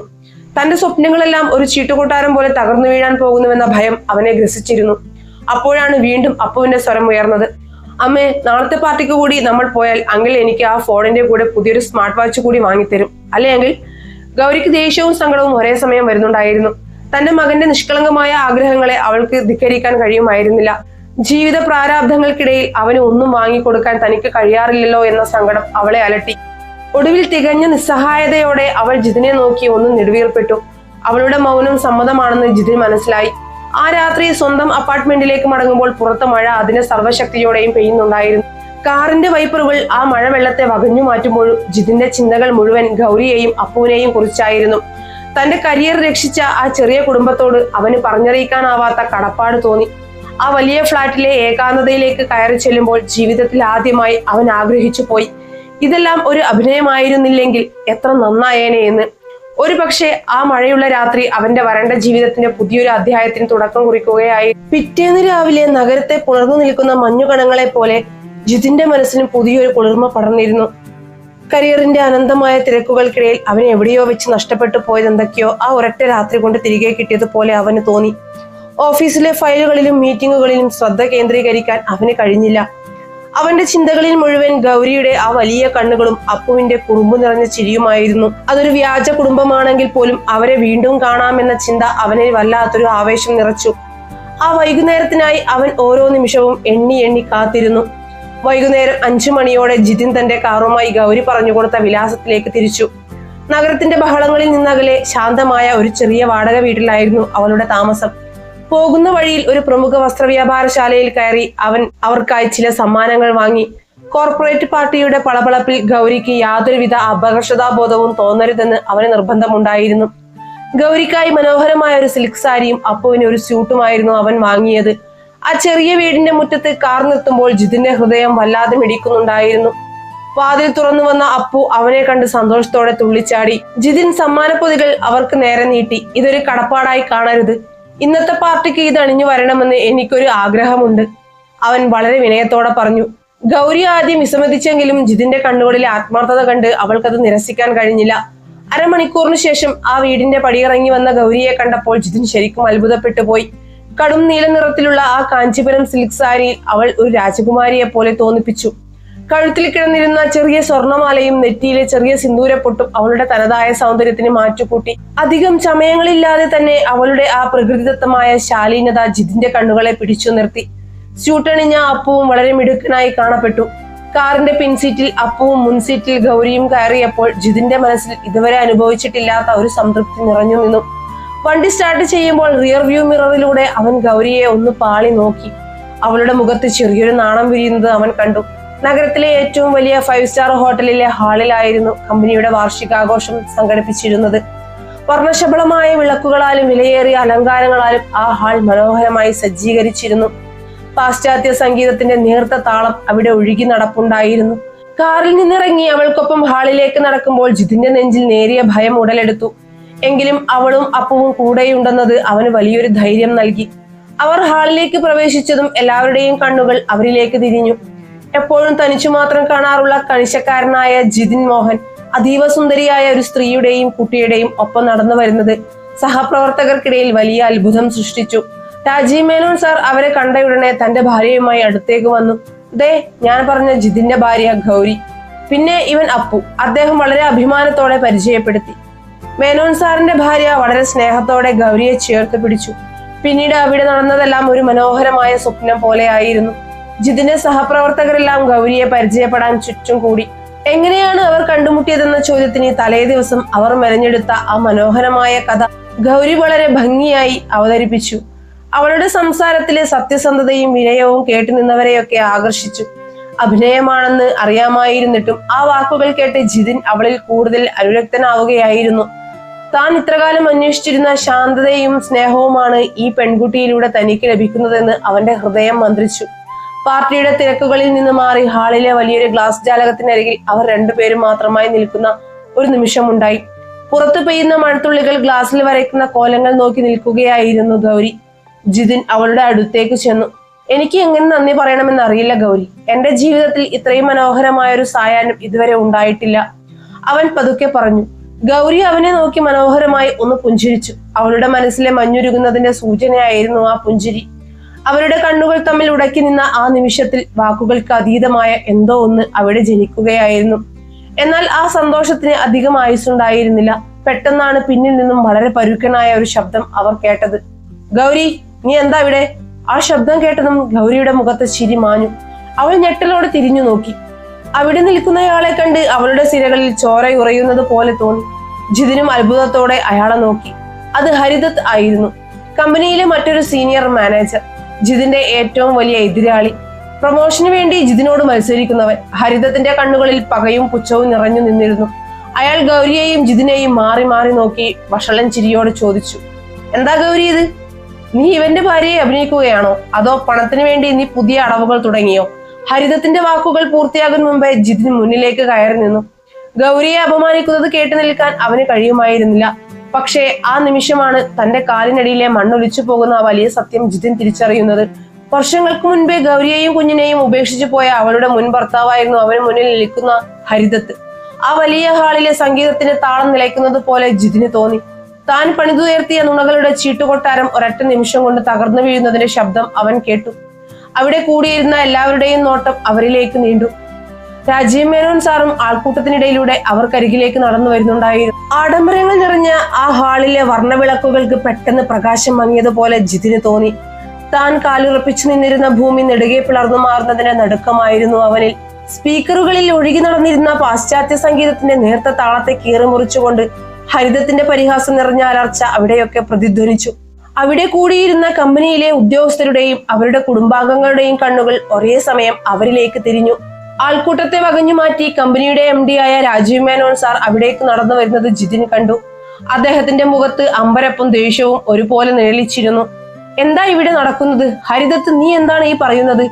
തന്റെ സ്വപ്നങ്ങളെല്ലാം ഒരു ചീട്ടുകൊട്ടാരം പോലെ തകർന്നു വീഴാൻ പോകുന്നുവെന്ന ഭയം അവനെ ഗ്രസിച്ചിരുന്നു. അപ്പോഴാണ് വീണ്ടും അപ്പുവിന്റെ സ്വരം ഉയർന്നത്. അമ്മേ, നാളത്തെ പാർട്ടിക്ക് കൂടി നമ്മൾ പോയാൽ അങ്കിൾ എനിക്ക് ആ ഫോണിന്റെ കൂടെ പുതിയൊരു സ്മാർട്ട് വാച്ച് കൂടി വാങ്ങിത്തരും, അല്ലേ അങ്കിൾ? ഗൗരിക്ക് ദേഷ്യവും സങ്കടവും ഒരേ സമയം വരുന്നുണ്ടായിരുന്നു. തന്റെ മകന്റെ നിഷ്കളങ്കമായ ആഗ്രഹങ്ങളെ അവൾക്ക് ധിക്കരിക്കാൻ കഴിയുമായിരുന്നില്ല. ജീവിത പ്രാരാബ്ധങ്ങൾക്കിടയിൽ അവന് ഒന്നും വാങ്ങിക്കൊടുക്കാൻ തനിക്ക് കഴിയാറില്ലല്ലോ എന്ന സങ്കടം അവളെ അലട്ടി. ഒടുവിൽ തികഞ്ഞ നിസ്സഹായതയോടെ അവൾ ജിതിനെ നോക്കി ഒന്ന് നെടുവീർപ്പെട്ടു. അവളുടെ മൗനം സമ്മതമാണെന്ന് ജിതിൻ മനസ്സിലായി. ആ രാത്രി സ്വന്തം അപ്പാർട്ട്മെന്റിലേക്ക് മടങ്ങുമ്പോൾ പുറത്ത് മഴ അതിന്റെ സർവ്വശക്തിയോടെയും പെയ്യുന്നുണ്ടായിരുന്നു. കാറിന്റെ വൈപ്പറുകൾ ആ മഴവെള്ളത്തെ വകഞ്ഞു മാറ്റുമ്പോഴും ജിതിന്റെ ചിന്തകൾ മുഴുവൻ ഗൗരിയെയും അപ്പുവിനെയും കുറിച്ചായിരുന്നു. തന്റെ കരിയർ രക്ഷിച്ച ആ ചെറിയ കുടുംബത്തോട് അവന് പറഞ്ഞറിയിക്കാനാവാത്ത കടപ്പാട് തോന്നി. ആ വലിയ ഫ്ളാറ്റിലെ ഏകാന്തതയിലേക്ക് കയറി ചെല്ലുമ്പോൾ ജീവിതത്തിൽ ആദ്യമായി അവൻ ആഗ്രഹിച്ചു പോയി, ഇതെല്ലാം ഒരു അഭിനയമായിരുന്നില്ലെങ്കിൽ എത്ര നന്നായേനെ എന്ന്. ഒരു പക്ഷേ ആ മഴയുള്ള രാത്രി അവന്റെ വരണ്ട ജീവിതത്തിന്റെ പുതിയൊരു അധ്യായത്തിന് തുടക്കം കുറിക്കുകയായി. പിറ്റേന്ന് രാവിലെ നഗരത്തെ പുണർന്നു നിൽക്കുന്ന മഞ്ഞുകണങ്ങളെ പോലെ ജിതിന്റെ മനസ്സിന് പുതിയൊരു കുളിർമ പടർന്നിരുന്നു. കരിയറിന്റെ അനന്തമായ തിരക്കുകൾക്കിടയിൽ അവൻ എവിടെയോ വെച്ച് നഷ്ടപ്പെട്ടു പോയതെന്തൊക്കെയോ ആ ഒരൊറ്റ രാത്രി കൊണ്ട് തിരികെ കിട്ടിയതുപോലെ അവന് തോന്നി. ഓഫീസിലെ ഫയലുകളിലും മീറ്റിങ്ങുകളിലും ശ്രദ്ധ കേന്ദ്രീകരിക്കാൻ അവന് കഴിഞ്ഞില്ല. അവന്റെ ചിന്തകളിൽ മുഴുവൻ ഗൗരിയുടെ ആ വലിയ കണ്ണുകളും അപ്പുവിന്റെ കുറുമ്പ് നിറഞ്ഞ ചിരിയുമായിരുന്നു. അതൊരു വ്യാജ കുടുംബമാണെങ്കിൽ പോലും അവരെ വീണ്ടും കാണാമെന്ന ചിന്ത അവനെ വല്ലാത്തൊരു ആവേശം നിറച്ചു. ആ വൈകുന്നേരത്തിനായി അവൻ ഓരോ നിമിഷവും എണ്ണി എണ്ണി കാത്തിരുന്നു. വൈകുന്നേരം 5 മണിയോടെ ജിതിൻ തന്റെ കാറുമായി ഗൗരി പറഞ്ഞുകൊടുത്ത വിലാസത്തിലേക്ക് തിരിച്ചു. നഗരത്തിന്റെ ബഹളങ്ങളിൽ നിന്നകലെ ശാന്തമായ ഒരു ചെറിയ വാടക വീട്ടിലായിരുന്നു അവളുടെ താമസം. പോകുന്ന വഴിയിൽ ഒരു പ്രമുഖ വസ്ത്രവ്യാപാരശാലയിൽ കയറി അവൻ അവർക്കായി ചില സമ്മാനങ്ങൾ വാങ്ങി. കോർപ്പറേറ്റ് പാർട്ടിയുടെ പളപളപ്പിൽ ഗൗരിക്ക് യാതൊരുവിധ അപകർഷതാബോധവും തോന്നരുതെന്ന് അവന് നിർബന്ധമുണ്ടായിരുന്നു. ഗൗരിക്കായി മനോഹരമായ ഒരു സിൽക്ക് സാരിയും അപ്പുവിന് ഒരു സ്യൂട്ടുമായിരുന്നു അവൻ വാങ്ങിയത്. ആ ചെറിയ വീടിന്റെ മുറ്റത്ത് കാർ നിർത്തുമ്പോൾ ജിതിന്റെ ഹൃദയം വല്ലാതെ മിടിക്കുന്നുണ്ടായിരുന്നു. വാതിൽ തുറന്നു വന്ന അപ്പു അവനെ കണ്ട് സന്തോഷത്തോടെ തുള്ളിച്ചാടി. ജിതിൻ സമ്മാനപ്പൊതികൾ അവർക്ക് നേരെ നീട്ടി. ഇതൊരു കടപ്പാടായി കാണരുത്, ഇന്നത്തെ പാർട്ടിക്ക് ഇത് അണിഞ്ഞു വരണമെന്ന് എനിക്കൊരു ആഗ്രഹമുണ്ട്, അവൻ വളരെ വിനയത്തോടെ പറഞ്ഞു. ഗൗരി ആദ്യം വിസമ്മതിച്ചെങ്കിലും ജിതിന്റെ കണ്ണുകളിലെ ആത്മാർത്ഥത കണ്ട് അവൾക്കത് നിരസിക്കാൻ കഴിഞ്ഞില്ല. അരമണിക്കൂറിന് ശേഷം ആ വീടിന്റെ പടിയിറങ്ങി വന്ന ഗൗരിയെ കണ്ടപ്പോൾ ജിതിൻ ശരിക്കും അത്ഭുതപ്പെട്ടു പോയി. കടും നീല നിറത്തിലുള്ള ആ കാഞ്ചീപുരം സിൽക്ക് സാരിയിൽ അവൾ ഒരു രാജകുമാരിയെ പോലെ തോന്നിപ്പിച്ചു. കഴുത്തിൽ കിടന്നിരുന്ന ചെറിയ സ്വർണമാലയും നെറ്റിയിലെ ചെറിയ സിന്ദൂരപ്പൊട്ടും അവളുടെ തനതായ സൗന്ദര്യത്തിന് മാറ്റുകൂട്ടി. അധികം ചമയങ്ങളില്ലാതെ തന്നെ അവളുടെ ആ പ്രകൃതിദത്തമായ ശാലീനത ജിതിന്റെ കണ്ണുകളെ പിടിച്ചു നിർത്തി. സ്യൂട്ടണിഞ്ഞ അപ്പുവും വളരെ മിടുക്കനായി കാണപ്പെട്ടു. കാറിന്റെ പിൻസീറ്റിൽ അപ്പുവും മുൻസീറ്റിൽ ഗൗരിയും കയറിയപ്പോൾ ജിതിന്റെ മനസ്സിൽ ഇതുവരെ അനുഭവിച്ചിട്ടില്ലാത്ത ഒരു സംതൃപ്തി നിറഞ്ഞു നിന്നു. വണ്ടി സ്റ്റാർട്ട് ചെയ്യുമ്പോൾ റിയർ വ്യൂ മിററിലൂടെ അവൻ ഗൗരിയെ ഒന്ന് പാളി നോക്കി. അവളുടെ മുഖത്ത് ചെറിയൊരു നാണം വിരിയുന്നത് അവൻ കണ്ടു. നഗരത്തിലെ ഏറ്റവും വലിയ 5 സ്റ്റാർ ഹോട്ടലിലെ ഹാളിലായിരുന്നു കമ്പനിയുടെ വാർഷികാഘോഷം സംഘടിപ്പിച്ചിരുന്നത്. വർണ്ണശബളമായ വിളക്കുകളാലും വിലയേറിയ അലങ്കാരങ്ങളാലും ആ ഹാൾ മനോഹരമായി സജ്ജീകരിച്ചിരുന്നു. പാശ്ചാത്യ സംഗീതത്തിന്റെ നേർത്ത താളം അവിടെ ഒഴുകി നടപ്പുണ്ടായിരുന്നു. കാറിൽ നിന്നിറങ്ങി അവൾക്കൊപ്പം ഹാളിലേക്ക് നടക്കുമ്പോൾ ജിതിന്റെ നെഞ്ചിൽ നേരിയ ഭയം ഉടലെടുത്തു. എങ്കിലും അവളും അപ്പുവും കൂടെയുണ്ടെന്നത് അവന് വലിയൊരു ധൈര്യം നൽകി. അവർ ഹാളിലേക്ക് പ്രവേശിച്ചതും എല്ലാവരുടെയും കണ്ണുകൾ അവരിലേക്ക് തിരിഞ്ഞു. എപ്പോഴും തനിച്ചു മാത്രം കാണാറുള്ള കണിശക്കാരനായ ജിതിൻ മോഹൻ അതീവ സുന്ദരിയായ ഒരു സ്ത്രീയുടെയും കുട്ടിയുടെയും ഒപ്പം നടന്നു വരുന്നത് സഹപ്രവർത്തകർക്കിടയിൽ വലിയ അത്ഭുതം സൃഷ്ടിച്ചു. രാജീവ് മേനോൻ സാർ അവരെ കണ്ടയുടനെ തന്റെ ഭാര്യയുമായി അടുത്തേക്ക് വന്നു. ദേ, ഞാൻ പറഞ്ഞ ജിതിന്റെ ഭാര്യ ഗൗരി, പിന്നെ ഇവൻ അപ്പു. അദ്ദേഹം വളരെ അഭിമാനത്തോടെ പരിചയപ്പെടുത്തി. മേനോൻ സാറിന്റെ ഭാര്യ വളരെ സ്നേഹത്തോടെ ഗൗരിയെ ചേർത്ത് പിടിച്ചു. പിന്നീട് അവിടെ നടന്നതെല്ലാം ഒരു മനോഹരമായ സ്വപ്നം പോലെയായിരുന്നു. ജിതിന്റെ സഹപ്രവർത്തകരെല്ലാം ഗൗരിയെ പരിചയപ്പെടാൻ ചുറ്റും കൂടി. എങ്ങനെയാണ് അവർ കണ്ടുമുട്ടിയതെന്ന ചോദ്യത്തിന് തലേ ദിവസം അവർ മെനഞ്ഞെടുത്ത ആ മനോഹരമായ കഥ ഗൗരി വളരെ ഭംഗിയായി അവതരിപ്പിച്ചു. അവളുടെ സംസാരത്തിലെ സത്യസന്ധതയും വിനയവും കേട്ടുനിന്നവരെയൊക്കെ ആകർഷിച്ചു. അഭിനയമാണെന്ന് അറിയാമായിരുന്നിട്ടും ആ വാക്കുകൾ കേട്ട് ജിതിൻ അവളിൽ കൂടുതൽ അനുരക്തനാവുകയായിരുന്നു. താൻ ഇത്രകാലം അന്വേഷിച്ചിരുന്ന ശാന്തതയും സ്നേഹവുമാണ് ഈ പെൺകുട്ടിയിലൂടെ തനിക്ക് ലഭിക്കുന്നതെന്ന് അവന്റെ ഹൃദയം മന്ത്രിച്ചു. പാർട്ടിയുടെ തിരക്കുകളിൽ നിന്ന് മാറി ഹാളിലെ വലിയൊരു ഗ്ലാസ് ജാലകത്തിനരികിൽ അവർ രണ്ടുപേരും മാത്രമായി നിൽക്കുന്ന ഒരു നിമിഷമുണ്ടായി. പുറത്തു പെയ്യുന്ന മഴത്തുള്ളികൾ ഗ്ലാസ്സിൽ വരയ്ക്കുന്ന കോലങ്ങൾ നോക്കി നിൽക്കുകയായിരുന്നു ഗൗരി. ജിതിൻ അവളുടെ അടുത്തേക്ക് ചെന്നു. എനിക്ക് എങ്ങനെ നന്ദി പറയണമെന്ന് അറിയില്ല ഗൗരി. എന്റെ ജീവിതത്തിൽ ഇത്രയും മനോഹരമായ ഒരു സായാഹ്നം ഇതുവരെ ഉണ്ടായിട്ടില്ല, അവൻ പതുക്കെ പറഞ്ഞു. ഗൗരി അവനെ നോക്കി മനോഹരമായി ഒന്ന് പുഞ്ചിരിച്ചു. അവളുടെ മനസ്സിലെ മഞ്ഞുരുകുന്നതിന്റെ സൂചനയായിരുന്നു ആ പുഞ്ചിരി. അവരുടെ കണ്ണുകൾ തമ്മിൽ ഉടക്കി നിന്ന ആ നിമിഷത്തിൽ വാക്കുകൾക്ക് അതീതമായ എന്തോ ഒന്ന് അവിടെ ജനിക്കുകയായിരുന്നു. എന്നാൽ ആ സന്തോഷത്തിന് അധികം ആയുസ്സുണ്ടായിരുന്നില്ല. പെട്ടെന്നാണ് പിന്നിൽ നിന്നും വളരെ പരുക്കനായ ഒരു ശബ്ദം അവർ കേട്ടത്. ഗൗരി, നീ എന്താ ഇവിടെ? ആ ശബ്ദം കേട്ടതും ഗൗരിയുടെ മുഖത്ത് ചിരി മാഞ്ഞു. അവൾ ഞെട്ടലോടെ തിരിഞ്ഞു നോക്കി. അവിടെ നിൽക്കുന്നയാളെ കണ്ട് അവളുടെ സിരകളിൽ ചോര ഉറയുന്നത് പോലെ തോന്നി. ജിതിനും അത്ഭുതത്തോടെ അയാളെ നോക്കി. അത് ഹരിദത്ത് ആയിരുന്നു, കമ്പനിയിലെ മറ്റൊരു സീനിയർ മാനേജർ, ജിതിന്റെ ഏറ്റവും വലിയ എതിരാളി. പ്രൊമോഷന് വേണ്ടി ജിതിനോട് മത്സരിക്കുന്നവൻ. ഹരിദത്തിന്റെ കണ്ണുകളിൽ പകയും പുച്ഛവും നിറഞ്ഞു നിന്നിരുന്നു. അയാൾ ഗൗരിയെയും ജിതിനെയും മാറി മാറി നോക്കി വഷളൻ ചിരിയോട് ചോദിച്ചു, എന്താ ഗൗരി ഇത്? നീ ഇവന്റെ ഭാര്യയെ അഭിനയിക്കുകയാണോ? അതോ പണത്തിന് വേണ്ടി നീ പുതിയ അടവുകൾ തുടങ്ങിയോ? ഹരിദത്തിന്റെ വാക്കുകൾ പൂർത്തിയാകും മുമ്പേ ജിതിൻ മുന്നിലേക്ക് കയറി നിന്നു. ഗൗരിയെ അപമാനിക്കുന്നത് കേട്ടു നിൽക്കാൻ അവന് കഴിയുമായിരുന്നില്ല. പക്ഷേ ആ നിമിഷമാണ് തന്റെ കാലിനടിയിലെ മണ്ണൊലിച്ചു പോകുന്ന ആ വലിയ സത്യം ജിതിൻ തിരിച്ചറിയുന്നത്. വർഷങ്ങൾക്ക് മുൻപേ ഗൗരിയെയും കുഞ്ഞിനെയും ഉപേക്ഷിച്ചു പോയ അവളുടെ മുൻ ഭർത്താവായിരുന്നു അവന് മുന്നിൽ നിൽക്കുന്ന ഹരിദത്ത്. ആ വലിയ ഹാളിലെ സംഗീതത്തിന് താളം നിലയ്ക്കുന്നത് പോലെ ജിതിന് തോന്നി. താൻ പണിതുയർത്തിയ നുണകളുടെ ചീട്ടുകൊട്ടാരം ഒരൊറ്റ നിമിഷം കൊണ്ട് തകർന്നു വീഴുന്നതിന്റെ ശബ്ദം അവൻ കേട്ടു. അവിടെ കൂടിയിരുന്ന എല്ലാവരുടെയും നോട്ടം അവരിലേക്ക് നീണ്ടു. രാജീവ് മേനോൻ സാറും ആൾക്കൂട്ടത്തിനിടയിലൂടെ അവർക്കരികിലേക്ക് നടന്നു വരുന്നുണ്ടായിരുന്നു. ആഡംബരങ്ങൾ നിറഞ്ഞ ആ ഹാളിലെ വർണ്ണവിളക്കുകൾക്ക് പെട്ടെന്ന് പ്രകാശം മങ്ങിയതുപോലെ ജിതിന് തോന്നി. താൻ കാലുറപ്പിച്ചു നിന്നിരുന്ന ഭൂമി നെടുകെ പിളർന്നു മാറുന്നതിന്റെ നടുക്കമായിരുന്നു അവനിൽ. സ്പീക്കറുകളിൽ ഒഴുകി നടന്നിരുന്ന പാശ്ചാത്യ സംഗീതത്തിന്റെ നേർത്ത താളത്തെ കീറിമുറിച്ചുകൊണ്ട് ഹരിദത്തിന്റെ പരിഹാസം നിറഞ്ഞ അലർച്ച അവിടെയൊക്കെ പ്രതിധ്വനിച്ചു. അവിടെ കൂടിയിരുന്ന കമ്പനിയിലെ ഉദ്യോഗസ്ഥരുടെയും അവരുടെ കുടുംബാംഗങ്ങളുടെയും കണ്ണുകൾ ഒരേ സമയം അവരിലേക്ക് തിരിഞ്ഞു. ആൾക്കൂട്ടത്തെ വകഞ്ഞു മാറ്റി കമ്പനിയുടെ MD ആയ രാജീവ് മേനോൻ സാർ അവിടേക്ക് നടന്നു വരുന്നത് ജിതിൻ കണ്ടു. അദ്ദേഹത്തിന്റെ മുഖത്ത് അമ്പരപ്പും ദേഷ്യവും ഒരുപോലെ നിഴലിച്ചിരുന്നു. എന്താ ഇവിടെ നടക്കുന്നത്? ഹരിദത്ത്, നീ എന്താണ് ഈ പറയുന്നത്?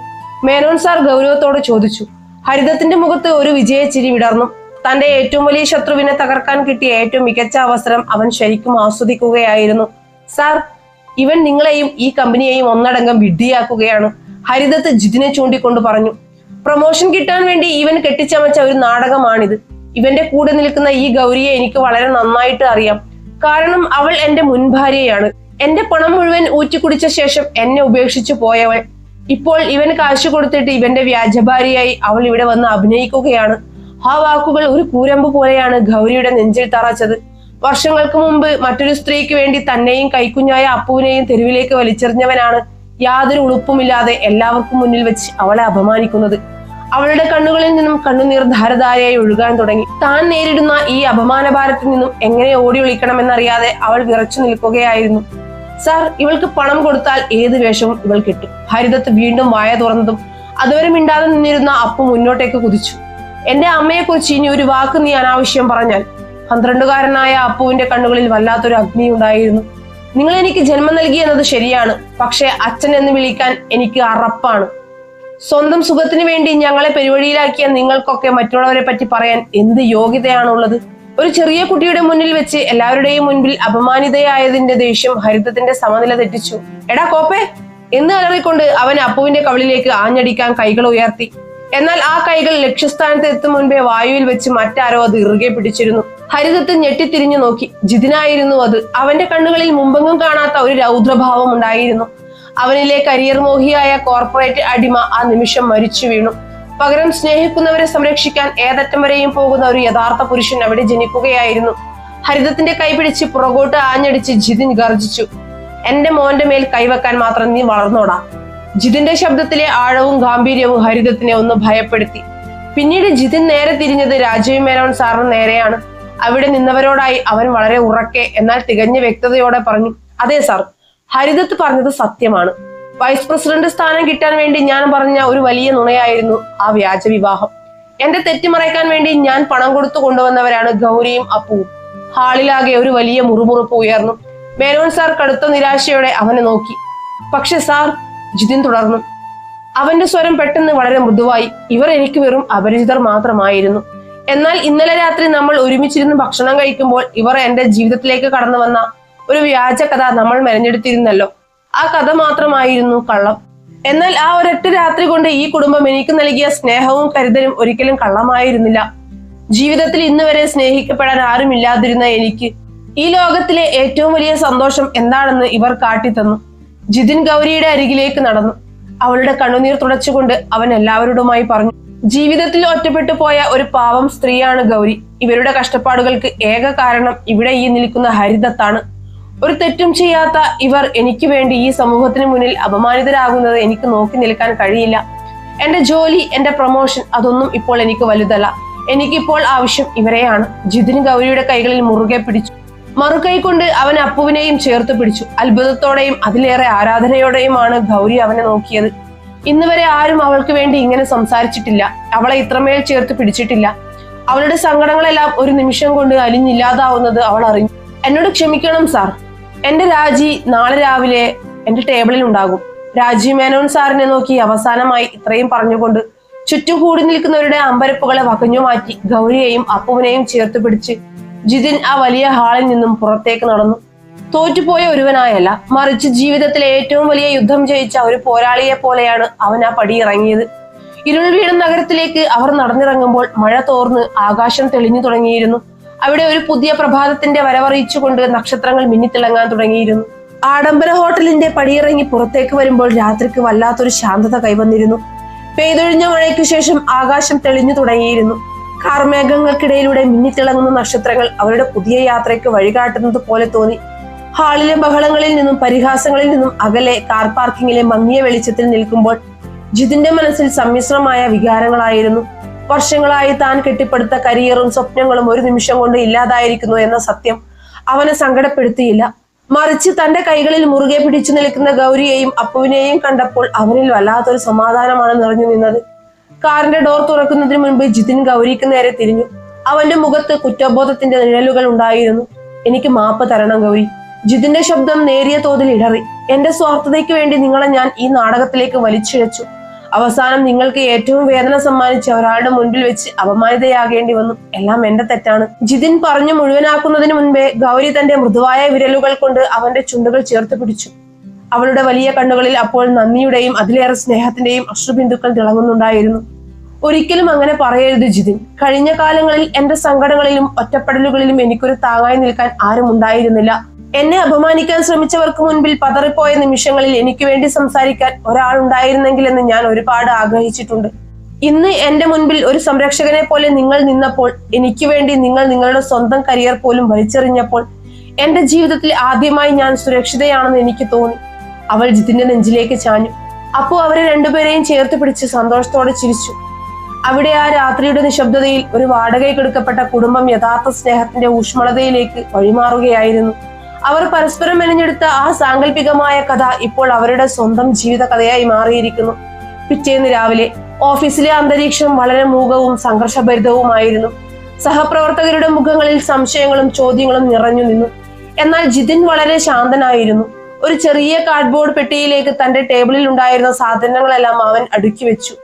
മേനോൻ സാർ ഗൗരവത്തോടെ ചോദിച്ചു. ഹരിദത്തിന്റെ മുഖത്ത് ഒരു വിജയച്ചിരി വിടർന്നു. തന്റെ ഏറ്റവും വലിയ ശത്രുവിനെ തകർക്കാൻ കിട്ടിയ ഏറ്റവും മികച്ച അവസരം അവൻ ശരിക്കും ആസ്വദിക്കുകയായിരുന്നു. സാർ, ഇവൻ നിങ്ങളെയും ഈ കമ്പനിയെയും ഒന്നടങ്കം വിഡ്ഢിയാക്കുകയാണ്, ഹരിദത്ത് ജിതിനെ ചൂണ്ടിക്കൊണ്ട് പറഞ്ഞു. പ്രൊമോഷൻ കിട്ടാൻ വേണ്ടി ഇവൻ കെട്ടിച്ചമച്ച ഒരു നാടകമാണിത്. ഇവന്റെ കൂടെ നിൽക്കുന്ന ഈ ഗൗരിയെ എനിക്ക് വളരെ നന്നായിട്ട് അറിയാം. കാരണം അവൾ എന്റെ മുൻ ഭാര്യയാണ്. എന്റെ പണം മുഴുവൻ ഊറ്റിക്കുടിച്ച ശേഷം എന്നെ ഉപേക്ഷിച്ചു പോയവൾ. ഇപ്പോൾ ഇവൻ കാശ് കൊടുത്തിട്ട് ഇവന്റെ വ്യാജഭാര്യയായി അവൾ ഇവിടെ വന്ന് അഭിനയിക്കുകയാണ്. ആ വാക്കുകൾ ഒരു കൂരമ്പ് പോലെയാണ് ഗൗരിയുടെ നെഞ്ചിൽ തറച്ചത്. വർഷങ്ങൾക്ക് മുമ്പ് മറ്റൊരു സ്ത്രീക്ക് വേണ്ടി തന്നെയും കൈക്കുഞ്ഞായ അപ്പുവിനെയും തെരുവിലേക്ക് വലിച്ചെറിഞ്ഞവനാണ് യാതൊരു ഉളുപ്പുമില്ലാതെ എല്ലാവർക്കും മുന്നിൽ വെച്ച് അവളെ അപമാനിക്കുന്നത്. അവളുടെ കണ്ണുകളിൽ നിന്നും കണ്ണുനീർ ധാരധാരയായി ഒഴുകാൻ തുടങ്ങി. താൻ നേരിടുന്ന ഈ അപമാനഭാരത്തിൽ നിന്നും എങ്ങനെ ഓടി ഒളിക്കണമെന്നറിയാതെ അവൾ വിറച്ചു നിൽക്കുകയായിരുന്നു. സാർ, ഇവൾക്ക് പണം കൊടുത്താൽ ഏത് വേഷവും ഇവൾ കിട്ടും. ഹരിദത്ത് വീണ്ടും വായ തുറന്നതും അതുവരെ മിണ്ടാതെ നിന്നിരുന്ന അപ്പു മുന്നോട്ടേക്ക് കുതിച്ചു. എന്റെ അമ്മയെക്കുറിച്ച് ഇനി ഒരു വാക്ക് നീ അനാവശ്യം പറഞ്ഞാൽ. 12കാരനായ അപ്പുവിന്റെ കണ്ണുകളിൽ വല്ലാത്തൊരു അഗ്നി ഉണ്ടായിരുന്നു. നിങ്ങൾ എനിക്ക് ജന്മം നൽകി എന്നത് ശരിയാണ്, പക്ഷെ അച്ഛൻ എന്ന് വിളിക്കാൻ എനിക്ക് അറപ്പാണ്. സ്വന്തം സുഖത്തിന് വേണ്ടി ഞങ്ങളെ പെരുവഴിയിലാക്കിയ നിങ്ങൾക്കൊക്കെ മറ്റുള്ളവരെ പറ്റി പറയാൻ എന്ത് യോഗ്യതയാണുള്ളത്? ഒരു ചെറിയ കുട്ടിയുടെ മുന്നിൽ വെച്ച് എല്ലാവരുടെയും മുൻപിൽ അപമാനിതയായതിന്റെ ദേഷ്യം ഹരിദത്തിന്റെ സമനില തെറ്റിച്ചു. എടാ കോപ്പേ എന്ന് അലറിക്കൊണ്ട് അവൻ അപ്പുവിന്റെ കവിളിലേക്ക് ആഞ്ഞടിക്കാൻ കൈകൾ ഉയർത്തി. എന്നാൽ ആ കൈകൾ ലക്ഷ്യസ്ഥാനത്ത് എത്തും മുൻപേ വായുവിൽ വെച്ച് മറ്റാരോ അത് ഇറുകെ പിടിച്ചിരുന്നു. ഹരിദത്ത് ഞെട്ടിത്തിരിഞ്ഞു നോക്കി. ജിതിനായിരുന്നു അത്. അവന്റെ കണ്ണുകളിൽ മുമ്പെങ്ങും കാണാത്ത ഒരു രൗദ്രഭാവം ഉണ്ടായിരുന്നു. അവനിലെ കരിയർ മോഹിയായ കോർപ്പറേറ്റ് അടിമ ആ നിമിഷം മരിച്ചു വീണു. പകരം സ്നേഹിക്കുന്നവരെ സംരക്ഷിക്കാൻ ഏതറ്റം വരെയും പോകുന്ന ഒരു യഥാർത്ഥ പുരുഷൻ അവിടെ ജനിക്കുകയായിരുന്നു. ഹരിദത്തിന്റെ കൈ പിടിച്ച് പുറകോട്ട് ആഞ്ഞടിച്ച് ജിതിൻ ഗർജിച്ചു. എന്റെ മോന്റെ മേൽ കൈവെക്കാൻ മാത്രം നീ വളർന്നോടാ. ജിതിന്റെ ശബ്ദത്തിലെ ആഴവും ഗാംഭീര്യവും ഹരിദത്തിനെ ഒന്ന് ഭയപ്പെടുത്തി. പിന്നീട് ജിതിൻ നേരെ തിരിഞ്ഞത് രാജീവ് മേനോൻ സാറിന് നേരെയാണ്. അവിടെ നിന്നവരോടായി അവൻ വളരെ ഉറക്കെ എന്നാൽ തികഞ്ഞ വ്യക്തതയോടെ പറഞ്ഞു, അതെ സാർ, ഹരിദത്ത് പറഞ്ഞത് സത്യമാണ്. വൈസ് പ്രസിഡന്റ് സ്ഥാനം കിട്ടാൻ വേണ്ടി ഞാൻ പറഞ്ഞ ഒരു വലിയ നുണയായിരുന്നു ആ വ്യാജ വിവാഹം. എന്റെ തെറ്റ് മറയ്ക്കാൻ വേണ്ടി ഞാൻ പണം കൊടുത്തു കൊണ്ടുവന്നവരാണ് ഗൗരിയും അപ്പുവും. ഹാളിലാകെ ഒരു വലിയ മുറുമുറുപ്പ് ഉയർന്നു. മേനോൻ സാർ കടുത്ത നിരാശയോടെ അവനെ നോക്കി. പക്ഷെ സാർ, ജിതിൻ തുടർന്നു. അവന്റെ സ്വരം പെട്ടെന്ന് വളരെ മൃദുവായി. ഇവർ എനിക്ക് വെറും അപരിചിതർ മാത്രമായിരുന്നു. എന്നാൽ ഇന്നലെ രാത്രി നമ്മൾ ഒരുമിച്ചിരുന്ന് ഭക്ഷണം കഴിക്കുമ്പോൾ ഇവർ എന്റെ ജീവിതത്തിലേക്ക് കടന്നു വന്ന ഒരു വ്യാജ കഥ നമ്മൾ മെനഞ്ഞെടുത്തിരുന്നല്ലോ. ആ കഥ മാത്രമായിരുന്നു കള്ളം. എന്നാൽ ആ ഒരൊറ്റ രാത്രി കൊണ്ട് ഈ കുടുംബം എനിക്ക് നൽകിയ സ്നേഹവും കരുതലും ഒരിക്കലും കള്ളമായിരുന്നില്ല. ജീവിതത്തിൽ ഇന്ന് വരെ സ്നേഹിക്കപ്പെടാൻ ആരുമില്ലാതിരുന്ന എനിക്ക് ഈ ലോകത്തിലെ ഏറ്റവും വലിയ സന്തോഷം എന്താണെന്ന് ഇവർ കാട്ടിത്തന്നു. ജിതിൻ ഗൗരിയുടെ അരികിലേക്ക് നടന്നു. അവളുടെ കണ്ണുനീർ തുടച്ചുകൊണ്ട് അവൻ എല്ലാവരോടുമായി പറഞ്ഞു, ജീവിതത്തിൽ ഒറ്റപ്പെട്ടു പോയ ഒരു പാവം സ്ത്രീയാണ് ഗൗരി. ഇവരുടെ കഷ്ടപ്പാടുകൾക്ക് ഏക കാരണം ഇവിടെ ഈ നിൽക്കുന്ന ഹരിദത്താണ്. ഒരു തെറ്റും ചെയ്യാത്ത ഇവർ എനിക്ക് വേണ്ടി ഈ സമൂഹത്തിന് മുന്നിൽ അപമാനിതരാകുന്നത് എനിക്ക് നോക്കി നിൽക്കാൻ കഴിയില്ല. എന്റെ ജോലി, എന്റെ പ്രൊമോഷൻ, അതൊന്നും ഇപ്പോൾ എനിക്ക് വലുതല്ല. എനിക്കിപ്പോൾ ആവശ്യം ഇവരെയാണ്. ജിതിൻ ഗൗരിയുടെ കൈകളിൽ മുറുകെ പിടിച്ചു. മറുകൈ കൊണ്ട് അവൻ അപ്പുവിനെയും ചേർത്ത് പിടിച്ചു. അത്ഭുതത്തോടെയും അതിലേറെ ആരാധനയോടെയുമാണ് ഗൗരി അവനെ നോക്കിയത്. ഇന്ന് വരെ ആരും അവൾക്ക് വേണ്ടി ഇങ്ങനെ സംസാരിച്ചിട്ടില്ല. അവളെ ഇത്രമേൽ ചേർത്ത് പിടിച്ചിട്ടില്ല. അവളുടെ സങ്കടങ്ങളെല്ലാം ഒരു നിമിഷം കൊണ്ട് അലിഞ്ഞില്ലാതാവുന്നത് അവൾ അറിഞ്ഞു. എന്നോട് ക്ഷമിക്കണം സാർ. എന്റെ രാജി നാളെ രാവിലെ എന്റെ ടേബിളിൽ ഉണ്ടാകും. രാജീവ് മേനോൻ സാറിനെ നോക്കി അവസാനമായി ഇത്രയും പറഞ്ഞുകൊണ്ട് ചുറ്റും കൂടി നിൽക്കുന്നവരുടെ അമ്പരപ്പുകളെ വകഞ്ഞു മാറ്റി ഗൗരിയെയും അപ്പുവിനെയും ചേർത്ത് പിടിച്ച് ജിതിൻ ആ വലിയ ഹാളിൽ നിന്നും പുറത്തേക്ക് നടന്നു. തോറ്റുപോയ ഒരുവനായല്ല, മറിച്ച് ജീവിതത്തിലെ ഏറ്റവും വലിയ യുദ്ധം ജയിച്ച ഒരു പോരാളിയെ പോലെയാണ് അവൻ ആ പടി ഇറങ്ങിയത്. ഇരുൾ വീണ നഗരത്തിലേക്ക് അവർ നടന്നിറങ്ങുമ്പോൾ മഴ തോർന്ന് ആകാശം തെളിഞ്ഞു തുടങ്ങിയിരുന്നു. അവിടെ ഒരു പുതിയ പ്രഭാതത്തിന്റെ വരവറിയിച്ചുകൊണ്ട് നക്ഷത്രങ്ങൾ മിന്നിത്തിളങ്ങാൻ തുടങ്ങിയിരുന്നു. ആഡംബര ഹോട്ടലിന്റെ പടിയിറങ്ങി പുറത്തേക്ക് വരുമ്പോൾ രാത്രിക്ക് വല്ലാത്തൊരു ശാന്തത കൈവന്നിരുന്നു. പെയ്തൊഴിഞ്ഞ മഴയ്ക്കു ശേഷം ആകാശം തെളിഞ്ഞു തുടങ്ങിയിരുന്നു. കാർമേഘങ്ങൾക്കിടയിലൂടെ മിന്നിത്തിളങ്ങുന്ന നക്ഷത്രങ്ങൾ അവരുടെ പുതിയ യാത്രയ്ക്ക് വഴികാട്ടുന്നത് പോലെ തോന്നി. ഹാളിലെ ബഹളങ്ങളിൽ നിന്നും പരിഹാസങ്ങളിൽ നിന്നും അകലെ കാർ പാർക്കിങ്ങിലെ മങ്ങിയ വെളിച്ചത്തിൽ നിൽക്കുമ്പോൾ ജിതിന്റെ മനസ്സിൽ സമ്മിശ്രമായ വികാരങ്ങളായിരുന്നു. വർഷങ്ങളായി താൻ കെട്ടിപ്പടുത്ത കരിയറും സ്വപ്നങ്ങളും ഒരു നിമിഷം കൊണ്ട് ഇല്ലാതായിരിക്കുന്നു എന്ന സത്യം അവനെ സങ്കടപ്പെടുത്തിയില്ല. മറിച്ച് തന്റെ കൈകളിൽ മുറുകെ പിടിച്ചു നിൽക്കുന്ന ഗൗരിയെയും അപ്പുവിനെയും കണ്ടപ്പോൾ അവനിൽ വല്ലാത്തൊരു സമാധാനമാണ് നിറഞ്ഞു നിന്നത്. കാറിന്റെ ഡോർ തുറക്കുന്നതിന് മുൻപ് ജിതിൻ ഗൗരിക്ക് നേരെ തിരിഞ്ഞു. അവന്റെ മുഖത്ത് കുറ്റബോധത്തിന്റെ നിഴലുകൾ ഉണ്ടായിരുന്നു. എനിക്ക് മാപ്പ് തരണം ഗൗരി. ജിതിന്റെ ശബ്ദം നേരിയ തോതിൽ ഇടറി. എന്റെ സ്വാർത്ഥതയ്ക്ക് വേണ്ടി നിങ്ങളെ ഞാൻ ഈ നാടകത്തിലേക്ക് വലിച്ചിഴച്ചു. അവസാനം നിങ്ങൾക്ക് ഏറ്റവും വേദന സമ്മാനിച്ച ഒരാളുടെ മുൻപിൽ വെച്ച് അപമാനിതയാകേണ്ടി വന്നു. എല്ലാം എന്റെ തെറ്റാണ്. ജിതിൻ പറഞ്ഞു മുഴുവനാക്കുന്നതിന് മുൻപേ ഗൗരി തന്റെ മൃദുവായ വിരലുകൾ കൊണ്ട് അവന്റെ ചുണ്ടുകൾ ചേർത്ത് പിടിച്ചു. അവളുടെ വലിയ കണ്ണുകളിൽ അപ്പോൾ നന്ദിയുടെയും അതിലേറെ സ്നേഹത്തിന്റെയും അശ്രുബിന്ദുക്കൾ തിളങ്ങുന്നുണ്ടായിരുന്നു. ഒരിക്കലും അങ്ങനെ പറയരുത് ജിതിൻ. കഴിഞ്ഞ കാലങ്ങളിൽ എന്റെ സങ്കടങ്ങളിലും ഒറ്റപ്പെടലുകളിലും എനിക്കൊരു താങ്ങായി നിൽക്കാൻ ആരും ഉണ്ടായിരുന്നില്ല. എന്നെ അപമാനിക്കാൻ ശ്രമിച്ചവർക്ക് മുൻപിൽ പതറിപ്പോയ നിമിഷങ്ങളിൽ എനിക്ക് വേണ്ടി സംസാരിക്കാൻ ഒരാൾ ഉണ്ടായിരുന്നെങ്കിലെന്ന് ഞാൻ ഒരുപാട് ആഗ്രഹിച്ചിട്ടുണ്ട്. ഇന്ന് എന്റെ മുൻപിൽ ഒരു സംരക്ഷകനെ പോലെ നിങ്ങൾ നിന്നപ്പോൾ, എനിക്ക് വേണ്ടി നിങ്ങൾ നിങ്ങളുടെ സ്വന്തം കരിയർ പോലും വലിച്ചെറിഞ്ഞപ്പോൾ എന്റെ ജീവിതത്തിൽ ആദ്യമായി ഞാൻ സുരക്ഷിതയാണെന്ന് എനിക്ക് തോന്നി. അവൾ ജിതിന്റെ നെഞ്ചിലേക്ക് ചാഞ്ഞു. അപ്പോൾ അവരെ രണ്ടുപേരെയും ചേർത്ത് പിടിച്ച് സന്തോഷത്തോടെ ചിരിച്ചു. അവിടെ ആ രാത്രിയുടെ നിശബ്ദതയിൽ ഒരു വാടകയ്ക്കെടുക്കപ്പെട്ട കുടുംബം യഥാർത്ഥ സ്നേഹത്തിന്റെ ഊഷ്മളതയിലേക്ക് വഴിമാറുകയായിരുന്നു. അവർ പരസ്പരം മെനഞ്ഞെടുത്ത ആ സാങ്കല്പികമായ കഥ ഇപ്പോൾ അവരുടെ സ്വന്തം ജീവിത കഥയായി മാറിയിരിക്കുന്നു. പിറ്റേന്ന് രാവിലെ ഓഫീസിലെ അന്തരീക്ഷം വളരെ മൂകവും സംഘർഷഭരിതവുമായിരുന്നു. സഹപ്രവർത്തകരുടെ മുഖങ്ങളിൽ സംശയങ്ങളും ചോദ്യങ്ങളും നിറഞ്ഞു നിന്നു. എന്നാൽ ജിതിൻ വളരെ ശാന്തനായിരുന്നു. ഒരു ചെറിയ കാർഡ്ബോർഡ് പെട്ടിയിലേക്ക് തന്റെ ടേബിളിൽ ഉണ്ടായിരുന്ന സാധനങ്ങളെല്ലാം അവൻ അടുക്കി വെച്ചു.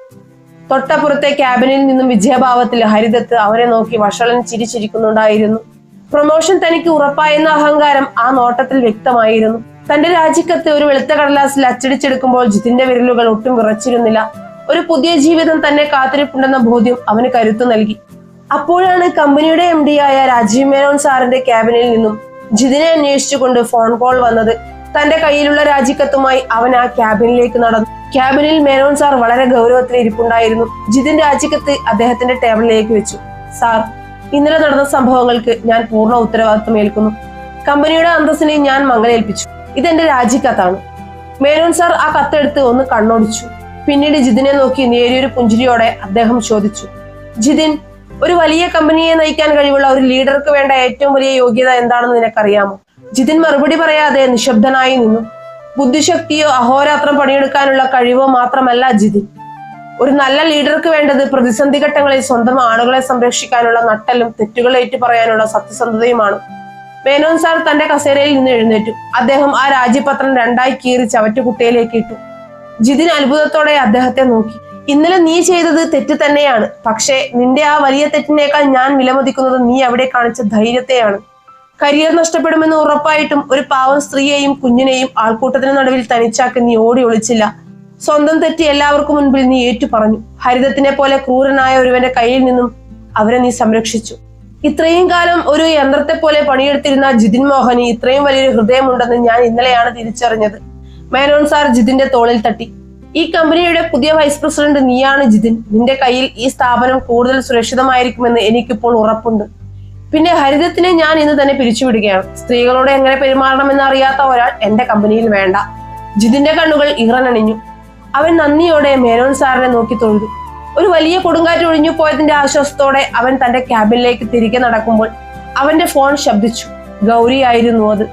തൊട്ടപ്പുറത്തെ ക്യാബിനിൽ നിന്നും വിജയഭാവത്തിൽ ഹരിദത്ത് അവനെ നോക്കി വഷളൻ ചിരിച്ചിരിക്കുന്നുണ്ടായിരുന്നു. പ്രൊമോഷൻ തനിക്ക് ഉറപ്പായെന്ന അഹങ്കാരം ആ നോട്ടത്തിൽ വ്യക്തമായിരുന്നു. തന്റെ രാജിക്കത്ത് ഒരു വെളുത്ത കടലാസിൽ അച്ചടിച്ചെടുക്കുമ്പോൾ ജിതിന്റെ വിരലുകൾ ഒട്ടും വിറച്ചിരുന്നില്ല. ഒരു പുതിയ ജീവിതം തന്നെ കാത്തിരിപ്പുണ്ടെന്ന ബോധ്യം അവന് കരുത്തു നൽകി. അപ്പോഴാണ് കമ്പനിയുടെ MD ആയ രാജീവ് മേനോൻ സാറിന്റെ ക്യാബിനിൽ നിന്നും ജിതിനെ അന്വേഷിച്ചുകൊണ്ട് ഫോൺ കോൾ വന്നത്. തന്റെ കയ്യിലുള്ള രാജിക്കത്തുമായി അവൻ ആ ക്യാബിനിലേക്ക് നടന്നു. ക്യാബിനിൽ മേനോൻ സാർ വളരെ ഗൗരവത്തിൽ ഇരിപ്പുണ്ടായിരുന്നു. ജിതിൻ രാജിക്കത്ത് അദ്ദേഹത്തിന്റെ ടേബിളിലേക്ക് വെച്ചു. സാർ, ഇന്നലെ നടന്ന സംഭവങ്ങൾക്ക് ഞാൻ പൂർണ്ണ ഉത്തരവാദിത്വം ഏൽക്കുന്നു. കമ്പനിയുടെ അന്തസ്സിനെ ഞാൻ മങ്ങലേൽപ്പിച്ചു. ഇതെന്റെ രാജിക്കത്താണ്. മേനോൻ സാർ ആ കത്തെടുത്ത് ഒന്ന് കണ്ണോടിച്ചു. പിന്നീട് ജിതിനെ നോക്കി നേരിയൊരു പുഞ്ചിരിയോടെ അദ്ദേഹം ചോദിച്ചു, ജിതിൻ, ഒരു വലിയ കമ്പനിയെ നയിക്കാൻ കഴിവുള്ള ഒരു ലീഡർക്ക് വേണ്ട ഏറ്റവും വലിയ യോഗ്യത എന്താണെന്ന് നിനക്കറിയാമോ? ജിതിൻ മറുപടി പറയാതെ നിശബ്ദനായി നിന്നു. ബുദ്ധിശക്തിയോ അഹോരാത്രം പണിയെടുക്കാനുള്ള കഴിവോ മാത്രമല്ല ജിതിൻ. ഒരു നല്ല ലീഡർക്ക് വേണ്ടത് പ്രതിസന്ധി ഘട്ടങ്ങളിൽ സ്വന്തം ആളുകളെ സംരക്ഷിക്കാനുള്ള നട്ടലും തെറ്റുകൾ ഏറ്റു പറയാനുള്ള സത്യസന്ധതയുമാണ്. മേനോൻ സാർ തന്റെ കസേരയിൽ നിന്ന് എഴുന്നേറ്റു. അദ്ദേഹം ആ രാജ്യപത്രം രണ്ടായി കീറി ചവറ്റുകുട്ടയിലേക്ക് ഇട്ടു. ജിതിൻ അത്ഭുതത്തോടെ അദ്ദേഹത്തെ നോക്കി. ഇന്നലെ നീ ചെയ്തത് തെറ്റ് തന്നെയാണ്. പക്ഷേ നിന്റെ ആ വലിയ തെറ്റിനേക്കാൾ ഞാൻ വിലമതിക്കുന്നത് നീ അവിടെ കാണിച്ച ധൈര്യത്തെയാണ്. കരിയർ നഷ്ടപ്പെടുമെന്ന് ഉറപ്പായിട്ടും ഒരു പാവം സ്ത്രീയെയും കുഞ്ഞിനെയും ആൾക്കൂട്ടത്തിന് നടുവിൽ തനിച്ചാക്കി നീ ഓടി ഒളിച്ചില്ല. സ്വന്തം തെറ്റി എല്ലാവർക്കും മുൻപിൽ നീ ഏറ്റു പറഞ്ഞു. ഹരിതത്തിനെ പോലെ ക്രൂരനായ ഒരുവന്റെ കയ്യിൽ നിന്നും അവരെ നീ സംരക്ഷിച്ചു. ഇത്രയും കാലം ഒരു യന്ത്രത്തെ പോലെ പണിയെടുത്തിരുന്ന ജിതിൻ മോഹന് ഇത്രയും വലിയൊരു ഹൃദയമുണ്ടെന്ന് ഞാൻ ഇന്നലെയാണ് തിരിച്ചറിഞ്ഞത്. മേനോൻ സാർ ജിതിന്റെ തോളിൽ തട്ടി. ഈ കമ്പനിയുടെ പുതിയ വൈസ് പ്രസിഡന്റ് നീയാണ് ജിതിൻ. നിന്റെ കയ്യിൽ ഈ സ്ഥാപനം കൂടുതൽ സുരക്ഷിതമായിരിക്കുമെന്ന് എനിക്കിപ്പോൾ ഉറപ്പുണ്ട്. പിന്നെ ഹരിതത്തിനെ ഞാൻ ഇന്ന് തന്നെ പിരിച്ചുവിടുകയാണ്. സ്ത്രീകളോട് എങ്ങനെ പെരുമാറണമെന്ന് അറിയാത്ത ഒരാൾ എന്റെ കമ്പനിയിൽ വേണ്ട. ജിതിന്റെ കണ്ണുകൾ ഈറനണിഞ്ഞു. അവൻ നന്ദിയോടെ മേനോൻ സാറിനെ നോക്കി തൊഴുതു. ഒരു വലിയ കൊടുങ്കാറ്റ് ഒഴിഞ്ഞു പോയതിന്റെ ആശ്വാസത്തോടെ അവൻ തന്റെ ക്യാബിനിലേക്ക് തിരികെ നടക്കുമ്പോൾ അവന്റെ ഫോൺ ശബ്ദിച്ചു. ഗൗരി ആയിരുന്നു അത്.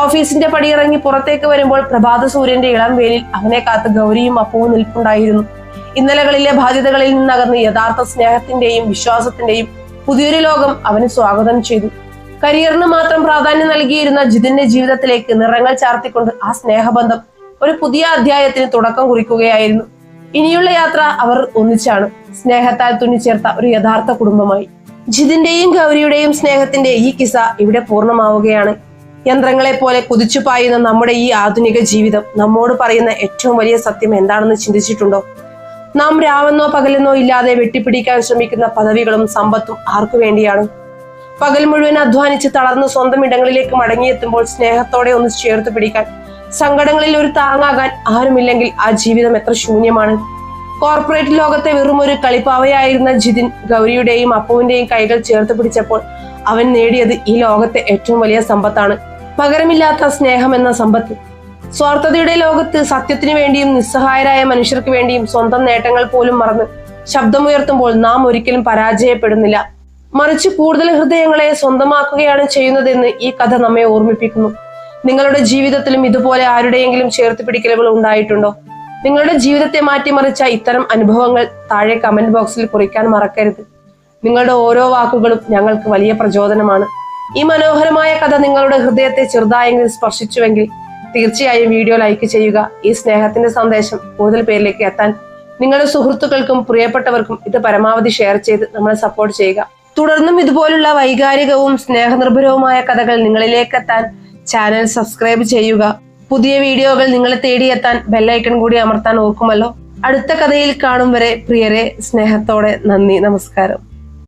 ഓഫീസിന്റെ പടിയിറങ്ങി പുറത്തേക്ക് വരുമ്പോൾ പ്രഭാത സൂര്യന്റെ ഇളം വെയിലിൽ അവനെ കാത്ത് ഗൗരിയും അപ്പവും നിൽപ്പുണ്ടായിരുന്നു. ഇന്നലകളിലെ ബാധ്യതകളിൽ നിന്നകന്ന് യഥാർത്ഥ സ്നേഹത്തിന്റെയും വിശ്വാസത്തിന്റെയും പുതിയൊരു ലോകം അവന് സ്വാഗതം ചെയ്തു. കരിയറിന് മാത്രം പ്രാധാന്യം നൽകിയിരുന്ന ജിതിന്റെ ജീവിതത്തിലേക്ക് നിറങ്ങൾ ചാർത്തിക്കൊണ്ട് ആ സ്നേഹബന്ധം ഒരു പുതിയ അധ്യായത്തിന് തുടക്കം കുറിക്കുകയായിരുന്നു. ഇനിയുള്ള യാത്ര അവർ ഒന്നിച്ചാണ്. സ്നേഹത്താൽ തുന്നിച്ചേർത്ത ഒരു യഥാർത്ഥ കുടുംബമായി. ജിതിന്റെയും ഗൗരിയുടെയും സ്നേഹത്തിന്റെ ഈ കിസ്സ ഇവിടെ പൂർണ്ണമാവുകയാണ്. യന്ത്രങ്ങളെ പോലെ കുതിച്ചു പായുന്ന നമ്മുടെ ഈ ആധുനിക ജീവിതം നമ്മോട് പറയുന്ന ഏറ്റവും വലിയ സത്യം എന്താണെന്ന് ചിന്തിച്ചിട്ടുണ്ടോ? നാം രാവെന്നോ പകലെന്നോ ഇല്ലാതെ വെട്ടിപ്പിടിക്കാൻ ശ്രമിക്കുന്ന പദവികളും സമ്പത്തും ആർക്കു വേണ്ടിയാണ്? പകൽ മുഴുവൻ അധ്വാനിച്ച് തളർന്ന് സ്വന്തം ഇടങ്ങളിലേക്ക് മടങ്ങിയെത്തുമ്പോൾ സ്നേഹത്തോടെ ഒന്ന് ചേർത്ത് പിടിക്കാൻ, സങ്കടങ്ങളിൽ ഒരു താങ്ങാകാൻ ആരുമില്ലെങ്കിൽ ആ ജീവിതം എത്ര ശൂന്യമാണ്. കോർപ്പറേറ്റ് ലോകത്തെ വെറും ഒരു കളിപ്പാവയായിരുന്ന ജിതിൻ ഗൗരിയുടെയും അപ്പുവിന്റെയും കൈകൾ ചേർത്ത് പിടിച്ചപ്പോൾ അവൻ നേടിയത് ഈ ലോകത്തെ ഏറ്റവും വലിയ സമ്പത്താണ്. പകരമില്ലാത്ത സ്നേഹം എന്ന സമ്പത്ത്. സ്വാർത്ഥതയുടെ ലോകത്ത് സത്യത്തിനു വേണ്ടിയും നിസ്സഹായരായ മനുഷ്യർക്ക് വേണ്ടിയും സ്വന്തം നേട്ടങ്ങൾ പോലും മറന്ന് ശബ്ദമുയർത്തുമ്പോൾ നാം ഒരിക്കലും പരാജയപ്പെടുന്നില്ല. മറിച്ച് കൂടുതൽ ഹൃദയങ്ങളെ സ്വന്തമാക്കുകയാണ് ചെയ്യുന്നതെന്ന് ഈ കഥ നമ്മെ ഓർമ്മിപ്പിക്കുന്നു. നിങ്ങളുടെ ജീവിതത്തിലും ഇതുപോലെ ആരുടെയെങ്കിലും ചേർത്ത് പിടിക്കലുകൾ ഉണ്ടായിട്ടുണ്ടോ? നിങ്ങളുടെ ജീവിതത്തെ മാറ്റിമറിച്ച ഇത്തരം അനുഭവങ്ങൾ താഴെ കമന്റ് ബോക്സിൽ കുറിക്കാൻ മറക്കരുത്. നിങ്ങളുടെ ഓരോ വാക്കുകളും ഞങ്ങൾക്ക് വലിയ പ്രചോദനമാണ്. ഈ മനോഹരമായ കഥ നിങ്ങളുടെ ഹൃദയത്തെ ചെറുതായെങ്കിലും സ്പർശിച്ചുവെങ്കിൽ തീർച്ചയായും വീഡിയോ ലൈക്ക് ചെയ്യുക. ഈ സ്നേഹത്തിന്റെ സന്ദേശം കൂടുതൽ പേരിലേക്ക് എത്താൻ നിങ്ങളുടെ സുഹൃത്തുക്കൾക്കും പ്രിയപ്പെട്ടവർക്കും ഇത് പരമാവധി ഷെയർ ചെയ്ത് നമ്മളെ സപ്പോർട്ട് ചെയ്യുക. തുടർന്നും ഇതുപോലുള്ള വൈകാരികവും സ്നേഹനിർഭരവുമായ കഥകൾ നിങ്ങളിലേക്ക് എത്താൻ ചാനൽ സബ്സ്ക്രൈബ് ചെയ്യുക. പുതിയ വീഡിയോകൾ നിങ്ങളെ തേടിയെത്താൻ ബെല്ലൈക്കൺ കൂടി അമർത്താൻ ഓർക്കുമല്ലോ. അടുത്ത കഥയിൽ കാണും വരെ പ്രിയരെ, സ്നേഹത്തോടെ നന്ദി, നമസ്കാരം.